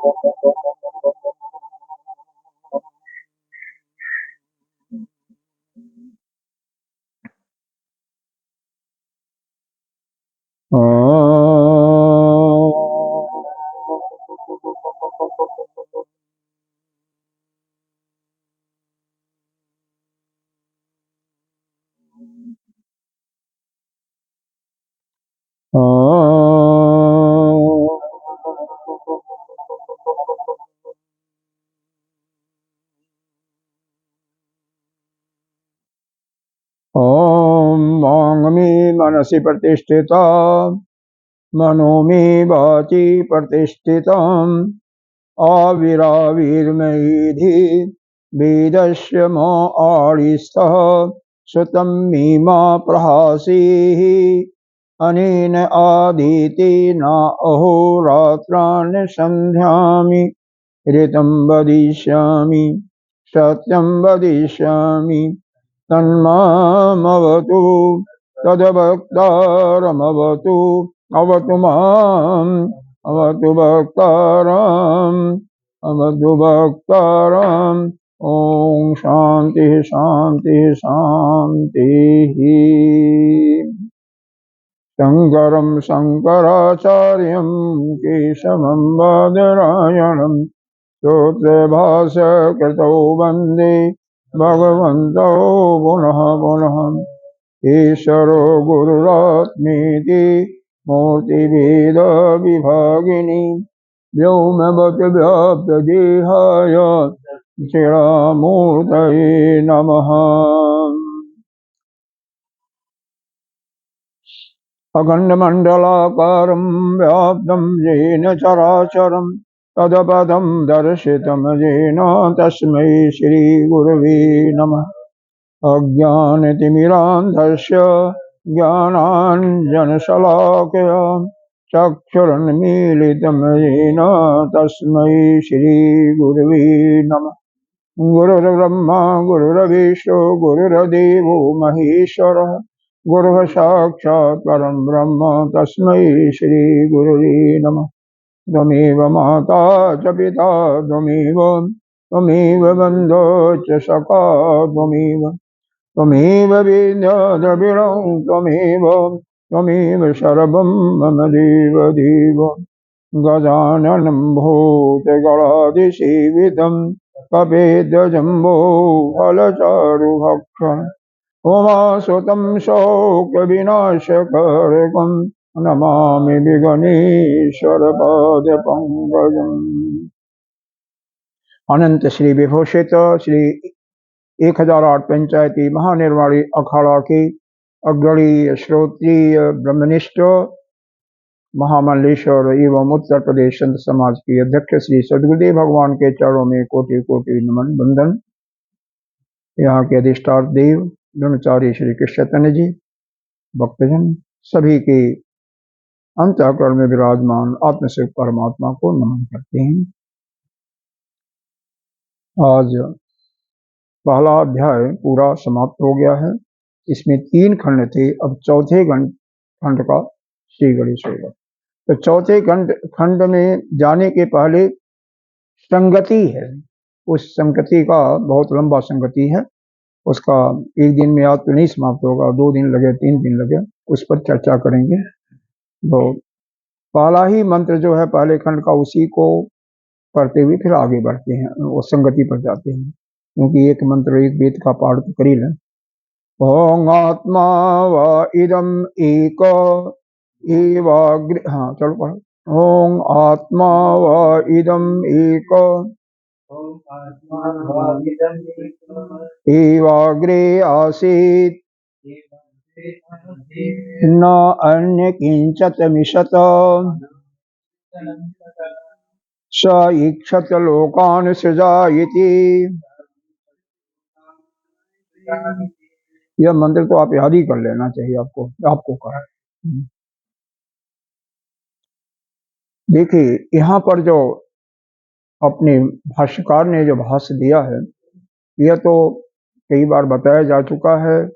ओम वाङ्मी मनसि प्रतिष्ठिता मनो मे वाचि प्रतिष्ठितम् आविराविर्मयीधि वेदस्य म आडिस्तः श्रुतं मे मा प्रहासीः अनेन आदितेन अहोरात्रान् सन्ध्यामि ऋतं वदिष्यामि सत्यं वदिष्यामि तन्मामवतु तद्भक्तारमवतु अवतु माम् अवतु भक्तारम् अवतु भक्तारम् ओम शांति शांति शांतिः। शंकरं शंकराचार्यं केशवं बादरायणं स्तोत्रभाष्यकृतौ वन्दे भगवन्तौ पुनः पुनः। ईश्वरो गुरुरात्मेति मूर्तिभेदविभागिनी व्योमवद्व्याप्तदेहाय दक्षिणामूर्तये नमः। अखण्डमण्डलाकारं व्याप्तं येन चराचरं तदपदं दर्शितं येन तस्मै श्रीगुरवे नमः। अज्ञानतिमिरान्धस्य ज्ञानाञ्जनशलाकया चक्षुरुन्मीलितं येन तस्मै श्रीगुरवे नमः। गुरुर्ब्रह्मा गुरुर्विष्णु गुरुर्देवो महेश्वरः गुरुः साक्षात् परं ब्रह्म तस्मै श्रीगुरवे नमः। त्वमेव माता च पिता त्वमेव बन्धो च सखा त्वमेव विद्याद्रविणं त्वमेव सर्वं मम देव। गजाननं भूतगणाधिसेवितं कपिध्वजम्बो फलचारुभक्षणम् उमासुतं शोकविनाशकारकं नमामि विघ्नेश्वरपादपङ्कजम्। अनंत श्री विभूषित श्री 1008 पंचायती महानिर्वाणी अखाड़ा के अग्रणी श्रोत्रिय ब्रह्मनिष्ठ महामंडलेश्वर एवं उत्तर प्रदेश संत समाज के अध्यक्ष श्री सद्गुरुदेव भगवान के चरणों में कोटि कोटि नमन बंदन। यहाँ के अधिष्ठान देव ब्रह्मचारी श्री कृष्ण चैतन्य जी भक्तजन सभी के अंतःकरण में विराजमान आत्मस्वरूप परमात्मा को नमन करते हैं। आज पहला अध्याय पूरा समाप्त हो गया है। इसमें 3 खंड थे, अब चौथे खंड का श्री गणेश होगा। तो चौथे खंड में जाने के पहले संगति है, उस संगति का बहुत लंबा संगति है, उसका एक दिन में आज तो नहीं समाप्त होगा, 2 दिन लगे 3 दिन लगे, उस पर चर्चा करेंगे। तो पहला ही मंत्र जो है पहले खंड का उसी को पढ़ते हुए फिर आगे बढ़ते हैं, वो संगति पर जाते हैं, क्योंकि एक मंत्र एक वेद का पाठ तो कर ही लें। ओम आत्मा व इदम एक एवाग्रे, हाँ चलो पढ़ो। ओम आत्मा व इदम एक एवाग्रे आसीत् न अन्य किंचित मिषत स ईक्षत लोकान् सृजायति। यह मंत्र तो आप याद ही कर लेना चाहिए आपको कहा। देखिए यहाँ पर जो अपने भाष्यकार ने जो भाष्य दिया है, यह तो कई बार बताया जा चुका है।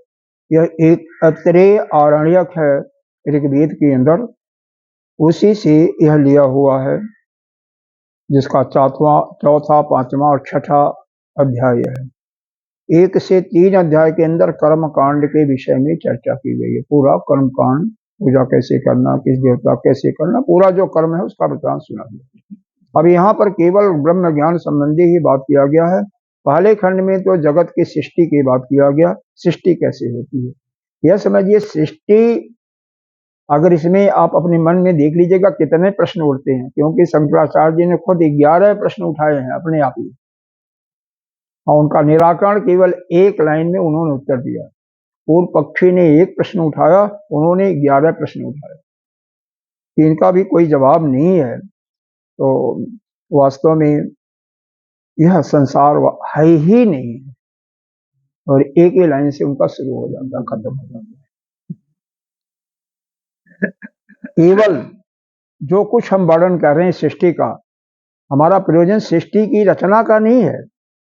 यह एक अत्रेय आरण्यक है ऋग्वेद के अंदर, उसी से यह लिया हुआ है। जिसका चौथा, पांचवा और छठा अध्याय है। 1 से 3 अध्याय के अंदर कर्म कांड के विषय में चर्चा की गई है। पूरा कर्म कांड, पूजा कैसे करना, किस देवता कैसे करना, पूरा जो कर्म है उसका वृतांत सुना गया। अब यहाँ पर केवल ब्रह्म ज्ञान संबंधी ही बात किया गया है। पहले खंड में तो जगत की सृष्टि की बात किया गया, सृष्टि कैसे होती है यह समझिए। सृष्टि, अगर इसमें आप अपने मन में देख लीजिएगा कितने प्रश्न उठते हैं, क्योंकि शंकराचार्य जी ने खुद 11 प्रश्न उठाए हैं अपने आप ही, और उनका निराकरण केवल एक लाइन में उन्होंने उत्तर दिया। पूर्व पक्षी ने एक प्रश्न उठाया, उन्होंने 11 प्रश्न उठाए, इनका भी कोई जवाब नहीं है। तो वास्तव में यह संसार है ही नहीं है, और एक ही लाइन से उनका शुरू हो जाता, खत्म हो जाता है। केवल जो कुछ हम वर्णन कर रहे हैं सृष्टि का, हमारा प्रयोजन सृष्टि की रचना का नहीं है।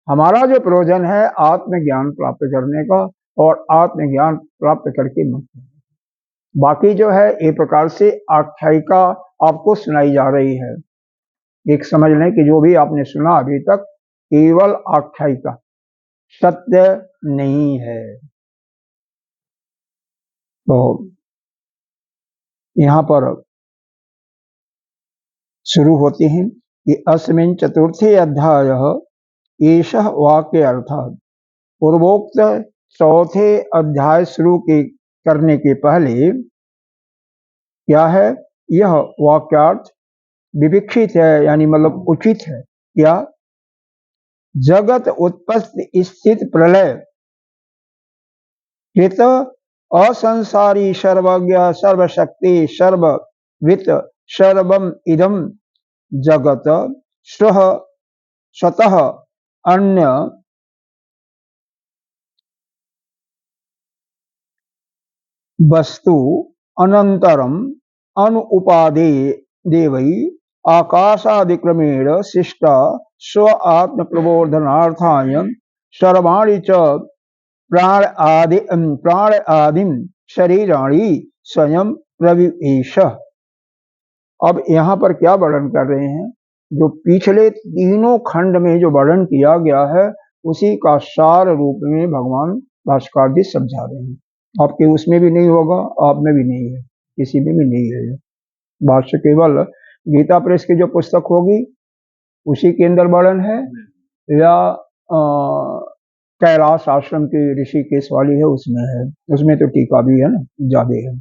हमारा जो प्रयोजन है आत्मज्ञान प्राप्त करने का, और आत्मज्ञान प्राप्त करके मुक्त। बाकी जो है एक प्रकार से आख्यायिका आपको सुनाई जा रही है। एक समझ लें कि जो भी आपने सुना अभी तक केवल आख्यायिका, सत्य नहीं है। तो यहाँ पर शुरू होते हैं कि अस्मिन् चतुर्थे अध्याय एषः वाक्य अर्थात। पूर्वोक्त चौथे अध्याय शुरू करने के पहले क्या है, यह वाक्यार्थ विविक्षित है, यानी मतलब उचित है। क्या? जगत उत्पत्ति स्थित प्रलय कृत असंसारी सर्वज्ञ सर्वशक्ति सर्ववित् सर्वम इदम जगत स्वतः अन्य वस्तु अनंतरम अनुपादे देवै आकाशादिक्रमेण शिष्ट स्व आत्म प्रबोधनार्थाय सर्वाणि च प्राण आदिम शरीराणि स्वयं प्रविवेश। अब यहाँ पर क्या वर्णन कर रहे हैं, जो पिछले तीनों खंड में जो वर्णन किया गया है उसी का सार रूप में भगवान भाष्यकार जी समझा रहे हैं। आपके उसमें भी नहीं होगा, आप में भी नहीं है, किसी में भी नहीं है। भाष्य केवल गीता प्रेस की जो पुस्तक होगी उसी के अंदर वर्णन है, या कैलाश आश्रम की ऋषिकेश वाली है उसमें है, उसमें तो टीका भी है ना, ज्यादा है।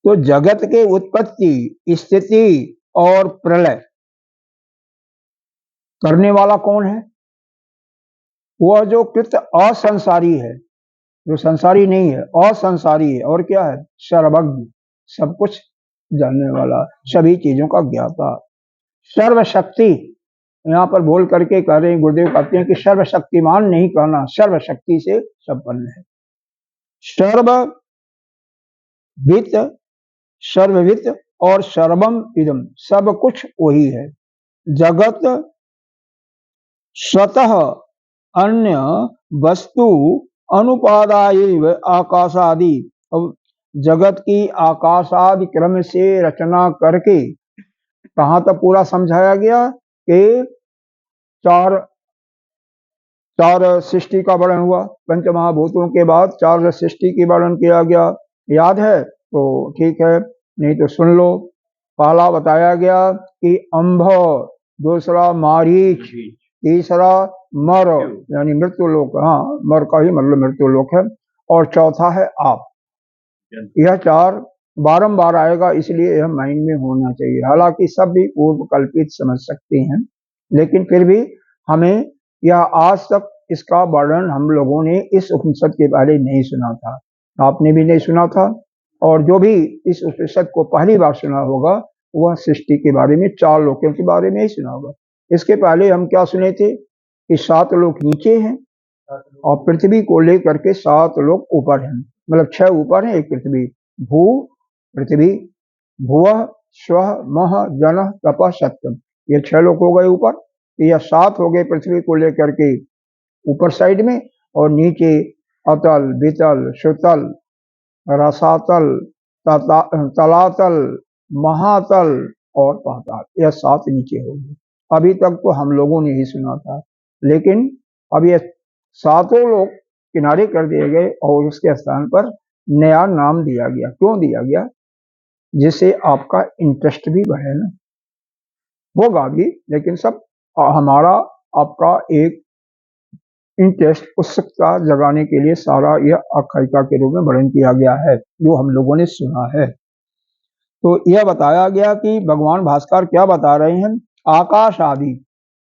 तो जगत के उत्पत्ति, स्थिति और प्रलय करने वाला कौन है? वह जो कृत असंसारी है, जो संसारी नहीं है, असंसारी है। और क्या है? सर्वज्ञ, सब कुछ जानने वाला, सभी चीजों का ज्ञाता। सर्वशक्ति, यहाँ पर बोल करके कह रहे हैं, गुरुदेव कहते हैं कि सर्वशक्तिमान नहीं कहना, सर्वशक्ति से संपन्न है। सर्ववित् और सर्वम इदम, सब कुछ वही है। जगत स्वतः अन्य वस्तु अनुपादाय आकाशादि। अब जगत की आकाशादि क्रम से रचना करके कहाँ तक पूरा समझाया गया कि चार सृष्टि का वर्णन हुआ। पंच महाभूतों के बाद 4 सृष्टि की वर्णन किया गया। याद है तो ठीक है, नहीं तो सुन लो। पहला बताया गया कि अंभ, दूसरा मारीच, तीसरा मर यानी मृत्यु लोक, हाँ मर का ही मतलब मृत्यु लोक है, और चौथा है आप। यह 4 बारंबार आएगा, इसलिए यह माइंड में होना चाहिए। हालांकि सब भी पूर्व कल्पित समझ सकते हैं, लेकिन फिर भी हमें यह आज तक इसका वर्णन हम लोगों ने इस उपनिषद के पहले नहीं सुना था, आपने भी नहीं सुना था। और जो भी इस उपनिषद को पहली बार सुना होगा वह सृष्टि के बारे में, 4 लोकों के बारे में ही सुना होगा। इसके पहले हम क्या सुने थे कि 7 लोक नीचे हैं और पृथ्वी को लेकर के 7 लोक ऊपर हैं, मतलब 6 ऊपर है, 1 पृथ्वी। भू पृथ्वी, भुवः स्वः मह जनः तपः सत्यम, ये 6 लोक हो गए ऊपर। यह 7 हो गए पृथ्वी को लेकर के ऊपर साइड में, और नीचे अतल, वितल, सुतल, रसातल, तलातल, महातल, और पाताल, यह 7 नीचे होंगे। अभी तक तो हम लोगों ने ही सुना था, लेकिन अब ये 7 लोग किनारे कर दिए गए और उसके स्थान पर नया नाम दिया गया। क्यों दिया गया? जिससे आपका इंटरेस्ट भी बढ़े ना, होगा भी, लेकिन सब हमारा आपका एक इंटरेस्ट, उत्सुकता जगाने के लिए सारा यह आख्यायिका के रूप में वर्णन किया गया है, जो हम लोगों ने सुना है। तो यह बताया गया कि भगवान भास्कर क्या बता रहे हैं, आकाश आदि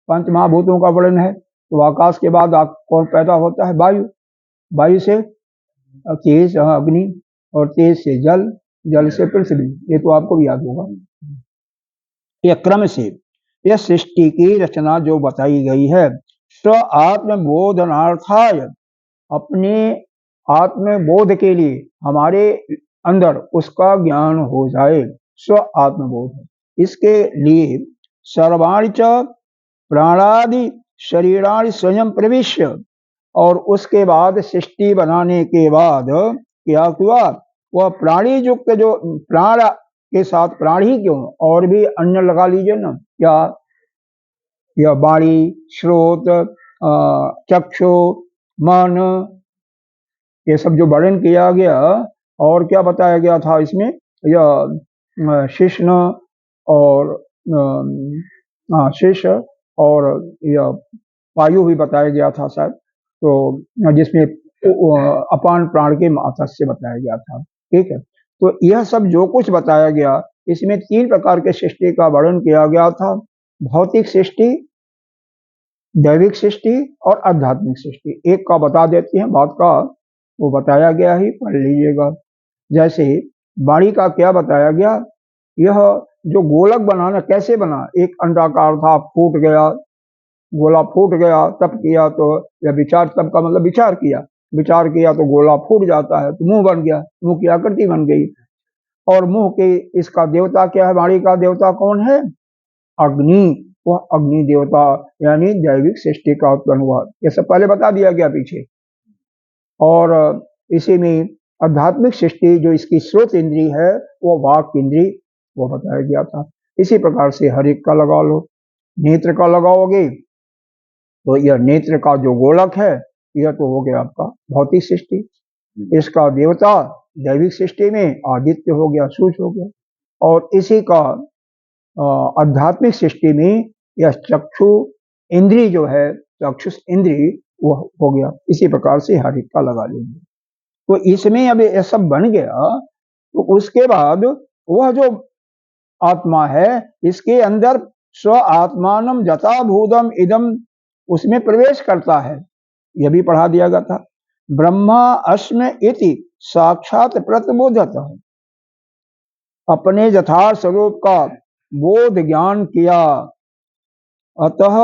पंच महाभूतों का वर्णन है। तो आकाश के बाद कौन पैदा होता है? वायु। वायु से तेज अग्नि, और तेज से जल, जल से पृथ्वी। ये तो आपको भी याद होगा। यह क्रम से यह सृष्टि की रचना जो बताई गई है, स्व आत्मबोधनार्थाय, अपने आत्मबोध के लिए, हमारे अंदर उसका ज्ञान हो जाए, स्व आत्मबोध, इसके लिए सर्वाणि च प्राणादि शरीराणि स्वयं प्रविश्य, और उसके बाद सृष्टि बनाने के बाद क्या हुआ, वह प्राणी युक्त, जो प्राण के साथ प्राण ही क्यों, और भी अन्य लगा लीजिए ना, क्या यह वाणी, श्रोत, चक्षु, मन, ये सब जो वर्णन किया गया, और क्या बताया गया था इसमें, यह शिष्ण और शेष और यह वायु भी बताया गया था शायद, तो जिसमें अपान प्राण के माता से बताया गया था। ठीक है, तो यह सब जो कुछ बताया गया, इसमें 3 प्रकार के सृष्टि का वर्णन किया गया था, भौतिक सृष्टि, दैविक सृष्टि और आध्यात्मिक सृष्टि। एक का बता देते हैं, बात का वो बताया गया ही, पढ़ लीजिएगा। जैसे वाणी का क्या बताया गया, यह जो गोलक बनाना कैसे बना, एक अंडाकार था, फूट गया, गोला फूट गया, तब किया तो यह विचार, तब का मतलब विचार किया, विचार किया तो गोला फूट जाता है, तो मुंह बन गया, मुंह की आकृति बन गई। और मुंह के इसका देवता क्या है, वाणी का देवता कौन है? अग्नि। वह अग्नि देवता यानी दैविक सृष्टि का उत्पन्न हुआ, ये सब पहले बता दिया गया पीछे। और इसी में आध्यात्मिक सृष्टि जो इसकी स्रोत इंद्री है, वो वाक इंद्री, वो बताया गया था। इसी प्रकार से हर एक का लगा लो, नेत्र का लगाओगे तो यह नेत्र का जो गोलक है, यह तो हो गया आपका भौतिक सृष्टि। इसका देवता दैविक सृष्टि में आदित्य हो गया, सूर्य हो गया। और इसी का आध्यात्मिक सृष्टि में यह चक्षु इंद्री जो है, चक्षुष इंद्री, वो हो गया। इसी प्रकार से हर एक का लगा लेंगे। तो इसमें अब यह सब बन गया, तो उसके बाद वह जो आत्मा है, इसके अंदर स्व आत्मानम जता भूतम इदम, उसमें प्रवेश करता है। यह भी पढ़ा दिया गया था। ब्रह्मा अस्म इति साक्षात प्रतिबोधत, अपने यथार्थ स्वरूप का बोध ज्ञान किया। अतः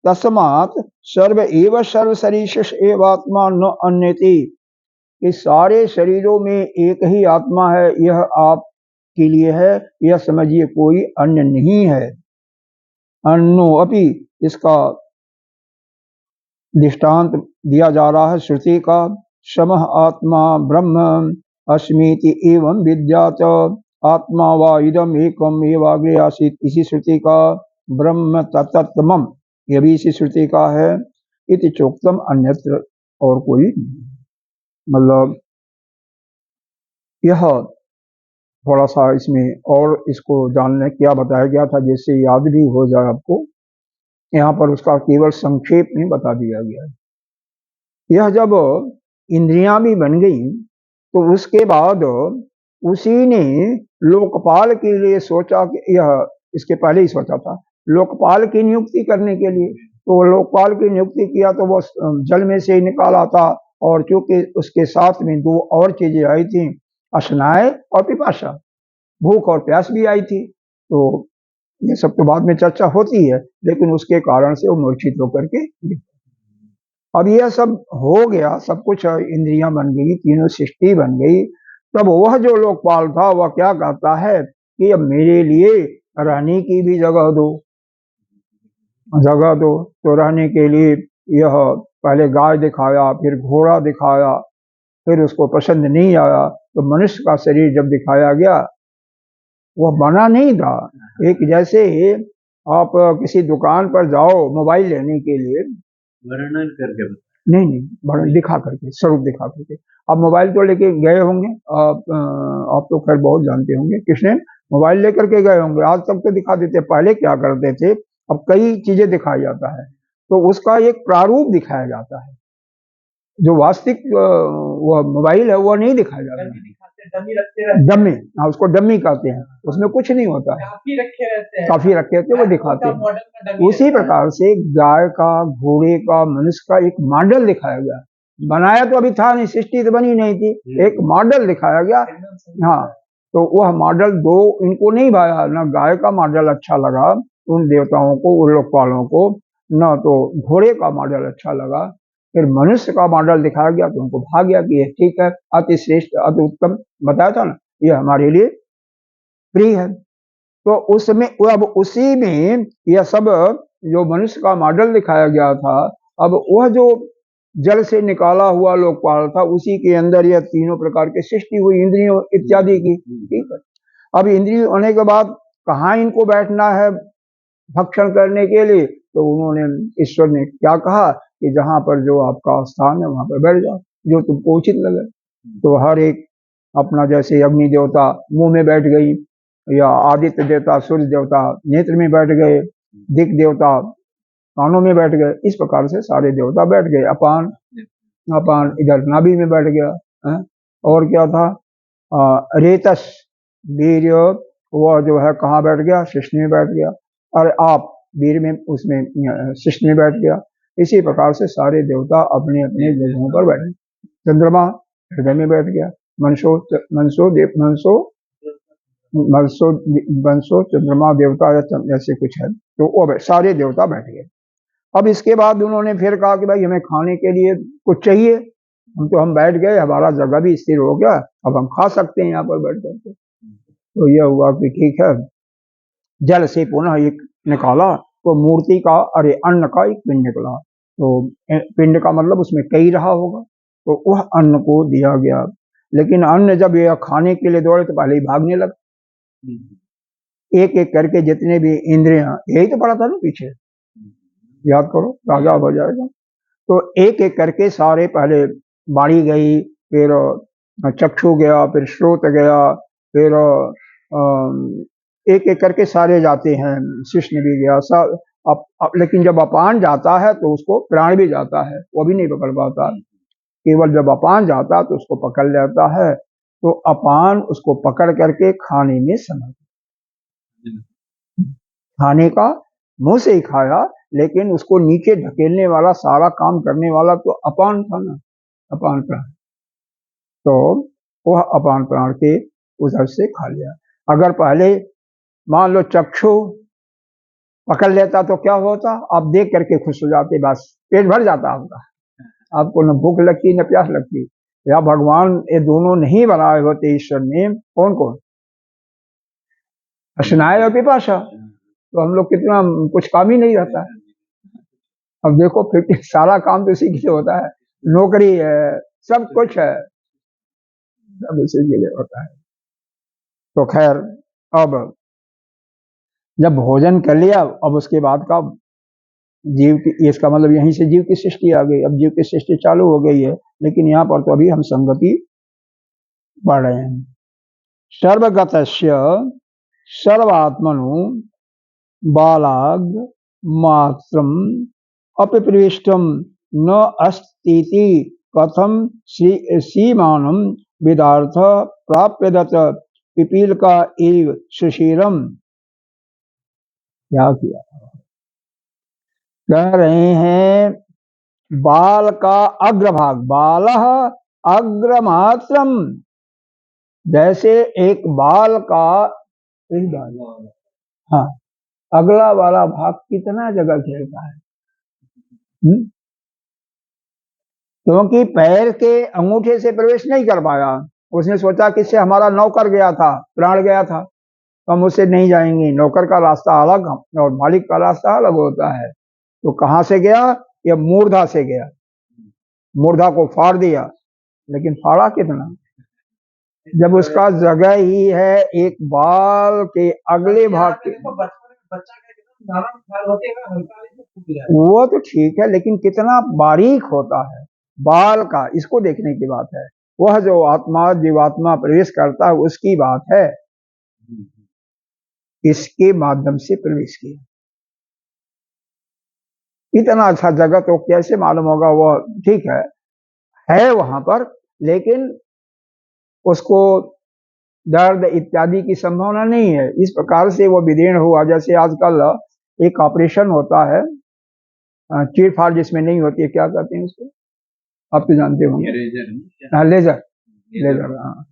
तस्मात् सर्व एव सर्व शरीर एवात्मा न अन्यति, इस सारे शरीरों में एक ही आत्मा है, यह आपके लिए है, यह समझिए, कोई अन्य नहीं है। अन्नो अपि, इसका दृष्टांत दिया जा रहा है श्रुति का। समः आत्मा ब्रह्म अस्मीति एवं विद्यात, आत्मा वा इदम एकम एवाग्रे आसीत, इसी श्रुति का। ब्रह्म तत्तमम, यह भी इसी श्रुति का है। इति चोक्तम अन्यत्र, और कोई नहीं। मतलब यह थोड़ा सा इसमें और इसको जानने क्या बताया गया था, जिससे याद भी हो जाए आपको, यहाँ पर उसका केवल संक्षेप में बता दिया गया है। यह जब इंद्रियां भी बन गई, तो उसके बाद उसी ने लोकपाल के लिए सोचा कि यह, इसके पहले ही सोचा था लोकपाल की नियुक्ति करने के लिए। तो लोकपाल की नियुक्ति किया तो वो जल में से निकाला था, और चूंकि उसके साथ में 2 और चीजें आई थी, अशनाय और पिपाशा, भूख और प्यास भी आई थी। तो ये सब तो बाद में चर्चा होती है, लेकिन उसके कारण से वो मूर्छित होकर के, अब यह सब हो गया, सब कुछ इंद्रियां बन गई, तीनों सृष्टि बन गई। तब वह जो लोकपाल था, वह क्या कहता है कि अब मेरे लिए रहने की भी जगह दो, जगह दो। तो रहने के लिए यह पहले गाय दिखाया, फिर घोड़ा दिखाया, फिर उसको पसंद नहीं आया, तो मनुष्य का शरीर जब दिखाया गया, वह बना नहीं था। एक जैसे आप किसी दुकान पर जाओ मोबाइल लेने के लिए, वर्णन करके नहीं नहीं, बड़ा दिखा करके, स्वरूप दिखा करके। आप मोबाइल तो लेके गए होंगे, आप तो खैर बहुत जानते होंगे, किसने मोबाइल लेकर के गए होंगे, आज तक तो दिखा देते, पहले क्या करते थे, अब कई चीजें दिखाई जाता है, तो उसका एक प्रारूप दिखाया जाता है, जो वास्तविक वह मोबाइल है वो नहीं दिखाया जाता है, डमी रखते रहते डमी, हाँ उसको डमी कहते हैं, उसमें कुछ नहीं होता है, काफी रखे रहते हैं, काफी रखे थे वो दिखाते हैं। मॉडल का डमी उसी प्रकार से गाय का, घोड़े का, मनुष्य का एक मॉडल दिखाया गया, बनाया तो अभी था नहीं, सृष्टि तो बनी नहीं थी, एक मॉडल दिखाया गया। हाँ, तो वह मॉडल दो इनको नहीं भाया, न गाय का मॉडल अच्छा लगा उन देवताओं को, उन लोकपालों को, न तो घोड़े का मॉडल अच्छा लगा, फिर मनुष्य का मॉडल दिखाया गया तो उनको भाग गया कि ये ठीक है, अति श्रेष्ठ, अति उत्तम, बताया था ना, ये हमारे लिए प्रिय है। तो उसमें अब उसी में यह सब जो मनुष्य का मॉडल दिखाया गया था, अब वह जो जल से निकाला हुआ लोकपाल था, उसी के अंदर यह तीनों प्रकार की सृष्टि हुई, इंद्रियों इत्यादि की, ठीक है। अब इंद्रिय होने के बाद कहाँ इनको बैठना है भक्षण करने के लिए, तो उन्होंने, ईश्वर ने क्या कहा कि जहां पर जो आपका स्थान है वहां पर बैठ जाओ, जो तुमको उचित लगे। तो हर एक अपना, जैसे अग्नि देवता मुंह में बैठ गई, या आदित्य देवता, सूर्य देवता नेत्र में बैठ गए, दिक देवता कानों में बैठ गए, इस प्रकार से सारे देवता बैठ गए। अपान, अपान इधर नाभि में बैठ गया है? और क्या था, रेतस, वीर्य, वह जो है कहाँ बैठ गया, शिष्ण में बैठ गया, और आप वीर में, उसमें शिष्ण में बैठ गया। इसी प्रकार से सारे देवता अपने अपने जगहों पर बैठे। चंद्रमा हृदय में बैठ गया, मनसो मनसो देव मनसो मनसो मनसो चंद्रमा देवता ऐसे कुछ है, तो वो सारे देवता बैठ गए। अब इसके बाद उन्होंने फिर कहा कि भाई हमें खाने के लिए कुछ चाहिए, हम बैठ गए, हमारा जगह भी स्थिर हो गया, अब हम खा सकते हैं यहाँ पर बैठ करके। तो यह हुआ कि ठीक है, जल से पुनः एक निकाला, तो मूर्ति का, अरे अन्न का एक पिंड निकला, तो पिंड का मतलब उसमें कई रहा होगा, तो वह अन्न को दिया गया। लेकिन अन्न जब यह खाने के लिए दौड़े तो पहले ही भागने लगा, एक एक करके जितने भी इंद्रियां, यही तो पड़ा था ना पीछे, याद करो, ताजा हो जाएगा। तो एक एक करके सारे, पहले बाड़ी गई, फिर चक्षु गया, फिर श्रोत गया, फिर एक एक करके सारे जाते हैं, शिष्ण भी गया सब। लेकिन जब अपान जाता है तो उसको प्राण भी जाता है, वो भी नहीं पकड़ पाता, केवल जब अपान जाता तो उसको पकड़ लेता है, तो अपान उसको पकड़ करके खाने में समर्थ, खाने का मुंह से ही खाया, लेकिन उसको नीचे ढकेलने वाला, सारा काम करने वाला तो अपान था ना, अपान प्राण, तो वह अपान प्राण के उधर से खा लिया। अगर पहले मान लो चक्षु पकड़ लेता तो क्या होता, आप देख करके खुश हो जाते, बस पेट भर जाता आपका, आपको न भूख लगती न प्यास लगती। या भगवान ये दोनों नहीं बनाए होते ईश्वर ने, कौन कौन, स्नाय और पिपाशा, तो हम लोग कितना कुछ काम ही नहीं रहता है। अब देखो फिर सारा काम तो इसी के लिए होता है, नौकरी है, सब कुछ है, सब इसी के लिए होता है। तो खैर, अब जब भोजन कर लिया, अब उसके बाद का जीव की, इसका मतलब यहीं से जीव की सृष्टि आ गई, अब जीव की सृष्टि चालू हो गई है, लेकिन यहाँ पर तो अभी हम संगति पढ़ रहे हैं। सर्वगतस्य सर्वात्मनु बालाग मात्रम अपिप्रविष्टम न अस्तीति कथम सीमानम विदार्थ प्राप्यदत पिपील का एव सुशीरम। क्या किया, कह रहे हैं बाल का अग्रभाग, बालः अग्रमात्रम, जैसे एक बाल का, हाँ, अगला वाला भाग कितना जगह घेरता है, क्योंकि पैर के अंगूठे से प्रवेश नहीं कर पाया, उसने सोचा कि इससे हमारा नौकर गया था, प्राण गया था, तो हम उससे नहीं जाएंगे, नौकर का रास्ता अलग और मालिक का रास्ता अलग होता है। तो कहाँ से गया, यह मूर्धा से गया, मूर्धा को फाड़ दिया, लेकिन फाड़ा कितना, जब उसका जगह ही है एक बाल के अगले भाग के, बच्चा का एकदम नरम बाल होते हैं, हल्का हल्का फूट जाए। वो तो ठीक है, लेकिन कितना बारीक होता है बाल का, इसको देखने की बात है। वह जो आत्मा जीवात्मा प्रवेश करता है उसकी बात है, इसके माध्यम से प्रवेश किया। इतना अच्छा जगह तो कैसे मालूम होगा, वो ठीक है वहां पर, लेकिन उसको दर्द इत्यादि की संभावना नहीं है। इस प्रकार से वो विदीर्ण हुआ। जैसे आजकल एक ऑपरेशन होता है चीर फाड़ जिसमें नहीं होती है, क्या कहते हैं उसको, आप तो जानते होंगे। हाँ, लेजर। लेजर, हाँ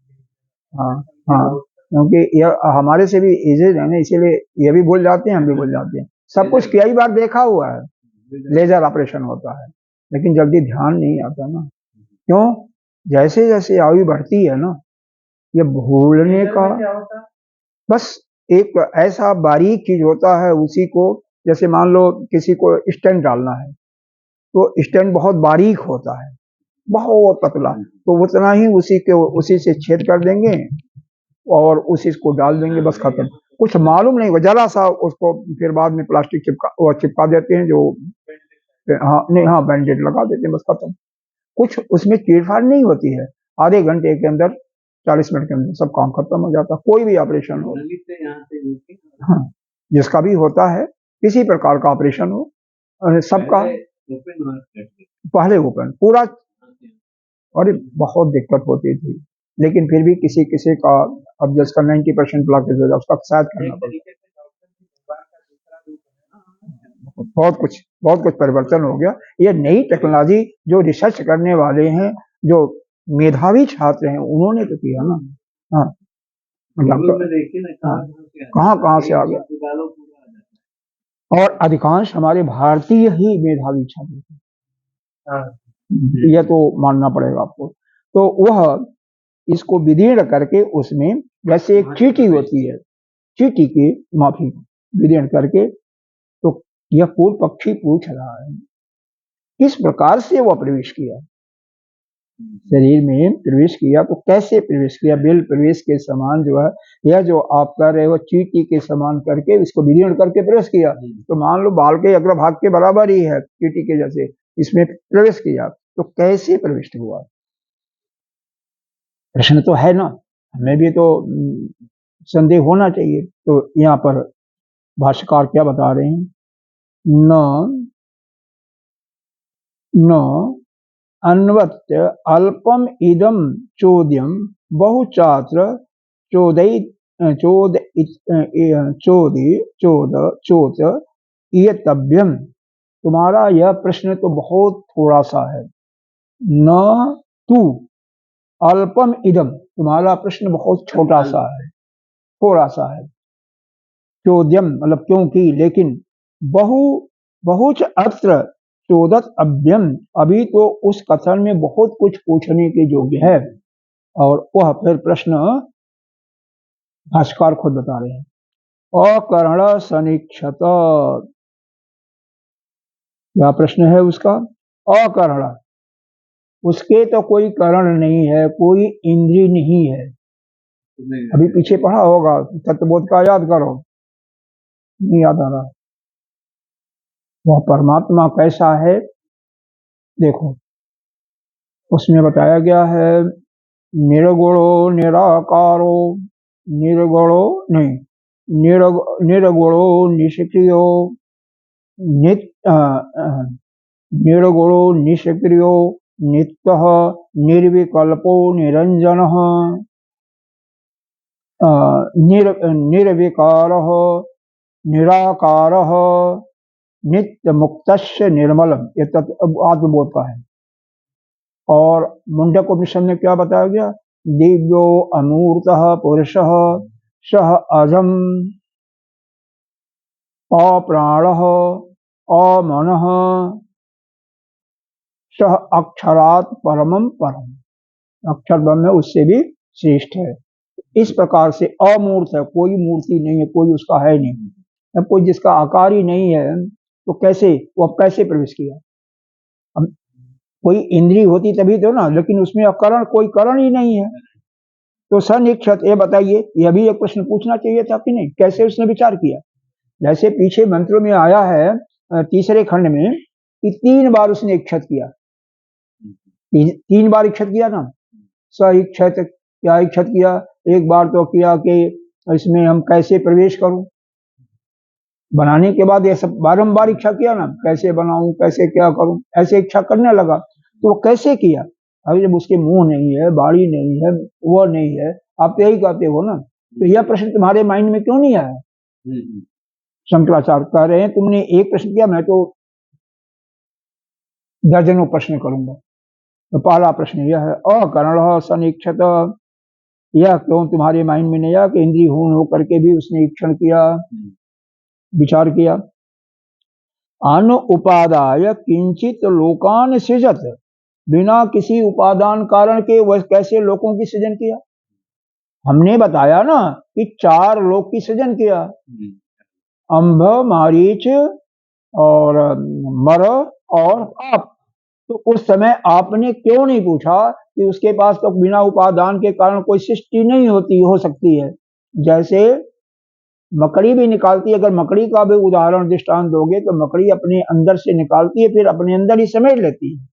हाँ हाँ, क्योंकि ये हमारे से भी एजेड है ना, इसीलिए ये भी भूल जाते हैं, हम भी भूल जाते हैं। सब कुछ कई बार देखा हुआ है, लेजर ऑपरेशन होता है, लेकिन जल्दी ध्यान नहीं आता ना। क्यों? जैसे जैसे आयु बढ़ती है ना, ये भूलने का, बस एक ऐसा बारीक चीज होता है उसी को, जैसे मान लो किसी को स्टेंट डालना है, तो स्टेंट बहुत बारीक होता है, बहुत पतला, तो उतना ही उसी से छेद कर देंगे और उसी को डाल देंगे, बस खत्म। कुछ मालूम नहीं, जरा सा उसको फिर बाद में प्लास्टिक चिपका देते हैं जो, हाँ नहीं, हाँ बैंडेड लगा देते हैं, बस खत्म। कुछ उसमें चीरफाड़ नहीं होती है, आधे घंटे के अंदर 40 मिनट के अंदर सब काम खत्म हो जाता है, कोई भी ऑपरेशन हो। हाँ, जिसका भी होता है किसी प्रकार का ऑपरेशन हो, सबका पहले ओपन पूरा, और बहुत दिक्कत होती थी, लेकिन फिर भी किसी किसी का, अब जिसका 90% ब्लॉकेज हो जाए उसका शायद करना पड़ता। बहुत कुछ परिवर्तन हो गया। ये नई टेक्नोलॉजी जो रिसर्च करने वाले हैं, जो मेधावी छात्र हैं, उन्होंने तो किया ना। हाँ, कहाँ से आ गया, और अधिकांश हमारे भारतीय ही मेधावी छात्र थे, यह तो मानना पड़ेगा आपको। तो वह इसको विदीर्ण करके उसमें, जैसे एक चीटी होती है, चीटी की माफी विदीर्ण करके, तो यह पूर्व पक्षी पूछ रहा है, किस प्रकार से वह प्रवेश किया, शरीर में प्रवेश किया, तो कैसे प्रवेश किया। बिल प्रवेश के समान जो है, यह जो आप कर रहे हो चीटी के समान करके इसको विदीर्ण करके प्रवेश किया, तो मान लो बाल के अग्रभाग के बराबर ही है, चीटी के जैसे इसमें प्रवेश किया, तो कैसे प्रविष्ट हुआ, प्रश्न तो है ना, हमें भी तो संदेह होना चाहिए। तो यहाँ पर भाष्यकार क्या बता रहे हैं, न अन्वत्य अल्पम इदम चोद्यम बहुचात्र चोदय चोद चोद इयतव्यम। तुम्हारा यह प्रश्न तो बहुत थोड़ा सा है। न तू अल्पम इदम, तुम्हारा प्रश्न बहुत छोटा सा है, थोड़ा सा है। चोद्यम मतलब क्योंकि, लेकिन बहुच अत्र चोदत अभ्यम, अभी तो उस कथन में बहुत कुछ पूछने के योग्य है। और वह फिर प्रश्न भाष्यकार खुद बता रहे हैं, अकर्ण सनिक्षत, क्या प्रश्न है उसका, अकर्ण, उसके तो कोई कर्ण नहीं है, कोई इंद्रिय नहीं है। अभी पीछे पढ़ा होगा, तत्वबोध का याद करो, नहीं याद आ रहा। वह परमात्मा कैसा है देखो, उसमें बताया गया है, निर्गुणो निराकारो, निर्गुणो नहीं, निर्गुणो निष्क्रियो, निर्गुणो निष्क्रियो नित्यः निर्विकल्पो निरंजनः निर्विकारः निराकारः नित्य मुक्तस्य निर्मलम, ये आत्मबोध का है। और मुंडक उपनिषद में क्या बताया गया, दिव्यो अमूर्तः पुरुषः सह अजम अप्राणः अमनः सह अक्षरात् परमं परम, अक्षर ब्रह्म उससे भी श्रेष्ठ है। इस प्रकार से अमूर्त है, कोई मूर्ति नहीं है, कोई उसका है नहीं, अब कोई जिसका आकार ही नहीं है, तो कैसे वो कैसे प्रवेश किया। अब कोई इंद्री होती तभी तो ना, लेकिन उसमें अकरण, कोई करण ही नहीं है, तो सनिक्षत, ये बताइए, यह भी एक प्रश्न पूछना चाहिए था कि नहीं? कैसे उसने विचार किया? जैसे पीछे मंत्रों में आया है तीसरे खंड में कि 3 बार उसने इक्षत किया, 3 बार इक्षत किया ना। स इक्षत, क्या इक्षत किया? एक बार तो किया कि इसमें हम कैसे प्रवेश करूं, बनाने के बाद ये सब बारंबार इच्छा किया ना, कैसे बनाऊं, कैसे क्या करूं, ऐसे इच्छा करने लगा। तो वो कैसे किया? अभी जब उसके मुंह नहीं है, बाड़ी नहीं है, वो नहीं है, आप तो यही कहते हो ना, तो यह प्रश्न तुम्हारे माइंड में क्यों नहीं आया? शंकराचार्य कह रहे हैं तुमने एक प्रश्न किया, मैं तो दर्जनों प्रश्न करूंगा। तो पहला प्रश्न यह है, अकर्ण सनिक्षत, यह क्यों तुम्हारे माइंड में नहीं आया कि इंद्रिय हूण होकर के भी उसने ईक्षण किया, विचार किया? अनु उपादाय किंचित लोकान सृजत, बिना किसी उपादान कारण के वह कैसे लोगों की सृजन किया? हमने बताया ना कि 4 लोक की सृजन किया, अंभ, मारीच और मर और आप। तो उस समय आपने क्यों नहीं पूछा कि उसके पास तो बिना उपादान के कारण कोई सृष्टि नहीं होती, हो सकती है? जैसे मकड़ी भी निकालती है, अगर मकड़ी का भी उदाहरण दृष्टांत दोगे तो मकड़ी अपने अंदर से निकालती है, फिर अपने अंदर ही समेट लेती है,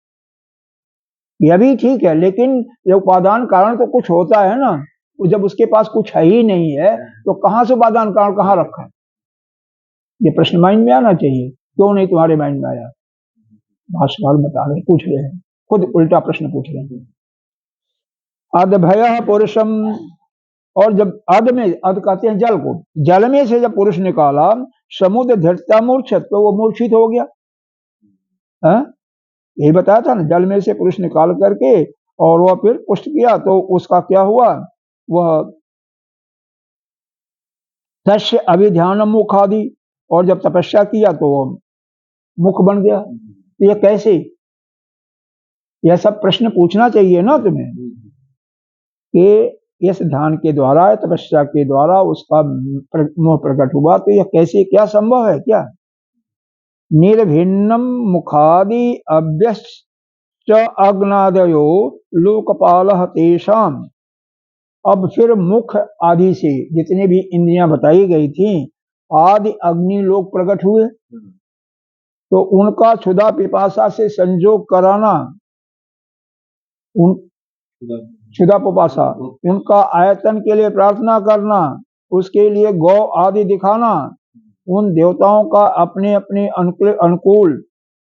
यह भी ठीक है, लेकिन ये उपादान कारण तो कुछ होता है ना। जब उसके पास कुछ है ही नहीं है तो कहां से उपादान कारण कहां रखा? ये प्रश्न माइंड में आना चाहिए, क्यों नहीं तुम्हारे माइंड में आया? भाष्यकार बता रहे, पूछ रहे हैं, खुद उल्टा प्रश्न पूछ रहे हैं। अदभय पुरुषम, और जब अध में, अध कहते हैं जल को, जल में से जब पुरुष निकाला, समुद्र धरता मूर्छित, तो वो मूर्छित हो गया। यही बताया था ना, जल में से पुरुष निकाल करके और वह फिर पुष्ट किया, तो उसका क्या हुआ? वह तस्य अभिध्यान मुख आदि, और जब तपस्या किया तो वह मुख बन गया। तो यह कैसे? यह सब प्रश्न पूछना चाहिए ना तुम्हें कि इस ध्यान के द्वारा, तपस्या के द्वारा उसका मोह प्रकट हुआ, तो यह कैसे, क्या संभव है क्या? निर्भिन्नम मुखादि अभ्यश्च अग्नादयो लोकपाल तेषाम। अब फिर मुख आदि से जितने भी इंद्रियां बताई गई थी, आदि अग्नि लोक प्रकट हुए, तो उनका क्षुधा पिपासा से संजोग कराना, उन क्षुधा पिपासा, उनका आयतन के लिए प्रार्थना करना, उसके लिए गौ आदि दिखाना, उन देवताओं का अपने अपने अनुकूल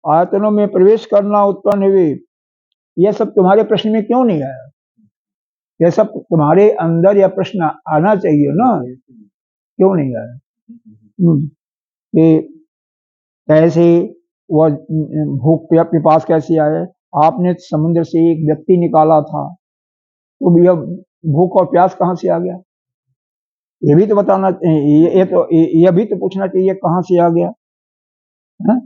आयतनों में प्रवेश करना उत्पन्न हुए, यह सब तुम्हारे प्रश्न में क्यों नहीं आया? यह सब तुम्हारे अंदर यह प्रश्न आना चाहिए ना, क्यों नहीं आया? कि कैसे वह भूख पिपास कैसे आए? आपने समुद्र से एक व्यक्ति निकाला था, तो यह भूख और प्यास कहां से आ गया? ये भी तो बताना, ये भी तो पूछना चाहिए, कहां से आ गया है?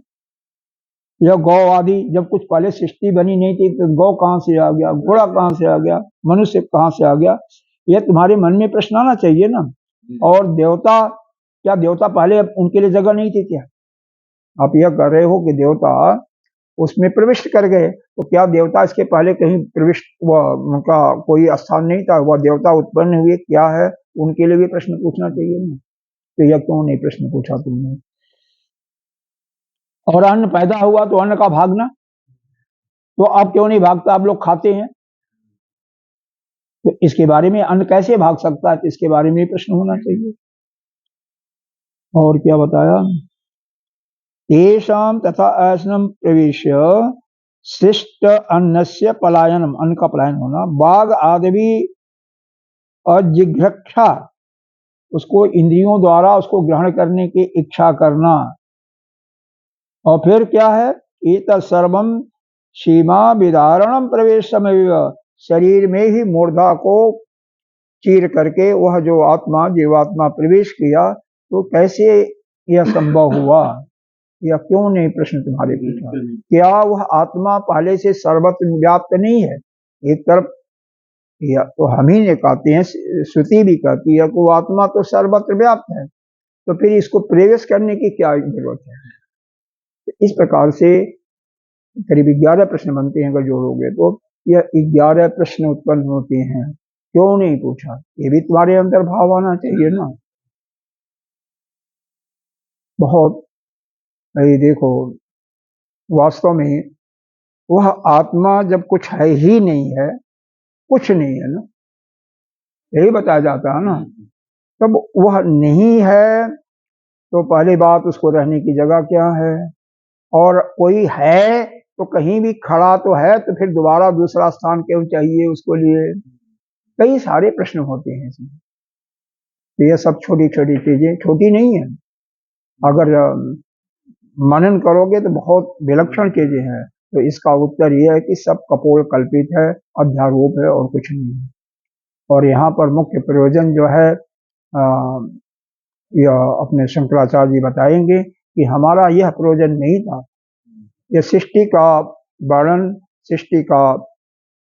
यह गौ आदि, जब कुछ पहले सृष्टि बनी नहीं थी तो गौ कहां से आ गया, घोड़ा कहां से आ गया, मनुष्य कहां से आ गया? यह तुम्हारे मन में प्रश्न आना चाहिए ना। और देवता, क्या देवता पहले उनके लिए जगह नहीं थी क्या? आप यह कर रहे हो कि देवता उसमें प्रविष्ट कर गए, तो क्या देवता इसके पहले कहीं प्रविष्ट, वह उनका कोई स्थान नहीं था? वह देवता उत्पन्न हुए, क्या है? उनके लिए भी प्रश्न पूछना चाहिए ना। तो यह क्यों नहीं प्रश्न पूछा तुमने? और अन्न पैदा हुआ तो अन्न का भागना, तो आप क्यों नहीं भागता? आप लोग खाते हैं, तो इसके बारे में, अन्न कैसे भाग सकता है, तो इसके बारे में प्रश्न होना चाहिए। और क्या बताया? तेषां तथा ऐसनम प्रवेश्य शिष्ट अन्नस्य पलायनम, अन्न का पलायन होना, बाघ आदि अजिघ्रक्षा, उसको इंद्रियों द्वारा उसको ग्रहण करने की इच्छा करना। और फिर क्या है? इत सर्वम सीमा विदारणम प्रवेश समय, शरीर में ही मूर्धा को चीर करके वह जो आत्मा, जीवात्मा प्रवेश किया, तो कैसे यह संभव हुआ? यह क्यों नहीं प्रश्न तुम्हारे पूछा? क्या वह आत्मा पहले से सर्वत्र व्याप्त नहीं है? एक तरफ या तो हम ही ने कहते हैं, श्रुति भी कहती है कि वो आत्मा तो सर्वत्र व्याप्त है, तो फिर इसको प्रवेश करने की क्या जरूरत है? तो इस प्रकार से करीब 11 प्रश्न बनते हैं, अगर जोड़ोगे तो यह 11 प्रश्न उत्पन्न होते हैं। क्यों नहीं पूछा? ये भी तुम्हारे अंदर भाव आना चाहिए ना। बहुत, ये देखो, वास्तव में वह आत्मा जब कुछ है ही नहीं है, कुछ नहीं है ना, यही बताया जाता है ना, तब वह नहीं है तो पहली बात उसको रहने की जगह क्या है, और कोई है तो कहीं भी खड़ा तो है, तो फिर दोबारा दूसरा स्थान क्यों चाहिए उसको लिए? कई सारे प्रश्न होते हैं इसमें। तो ये सब छोटी छोटी चीजें छोटी नहीं है, अगर मनन करोगे तो बहुत विलक्षण चीजें हैं। तो इसका उत्तर यह है कि सब कपोल कल्पित है, अध्यारोप है और कुछ नहीं है। और यहाँ पर मुख्य प्रयोजन जो है, यह अपने शंकराचार्य जी बताएंगे कि हमारा यह प्रयोजन नहीं था, यह सृष्टि का वर्णन, सृष्टि का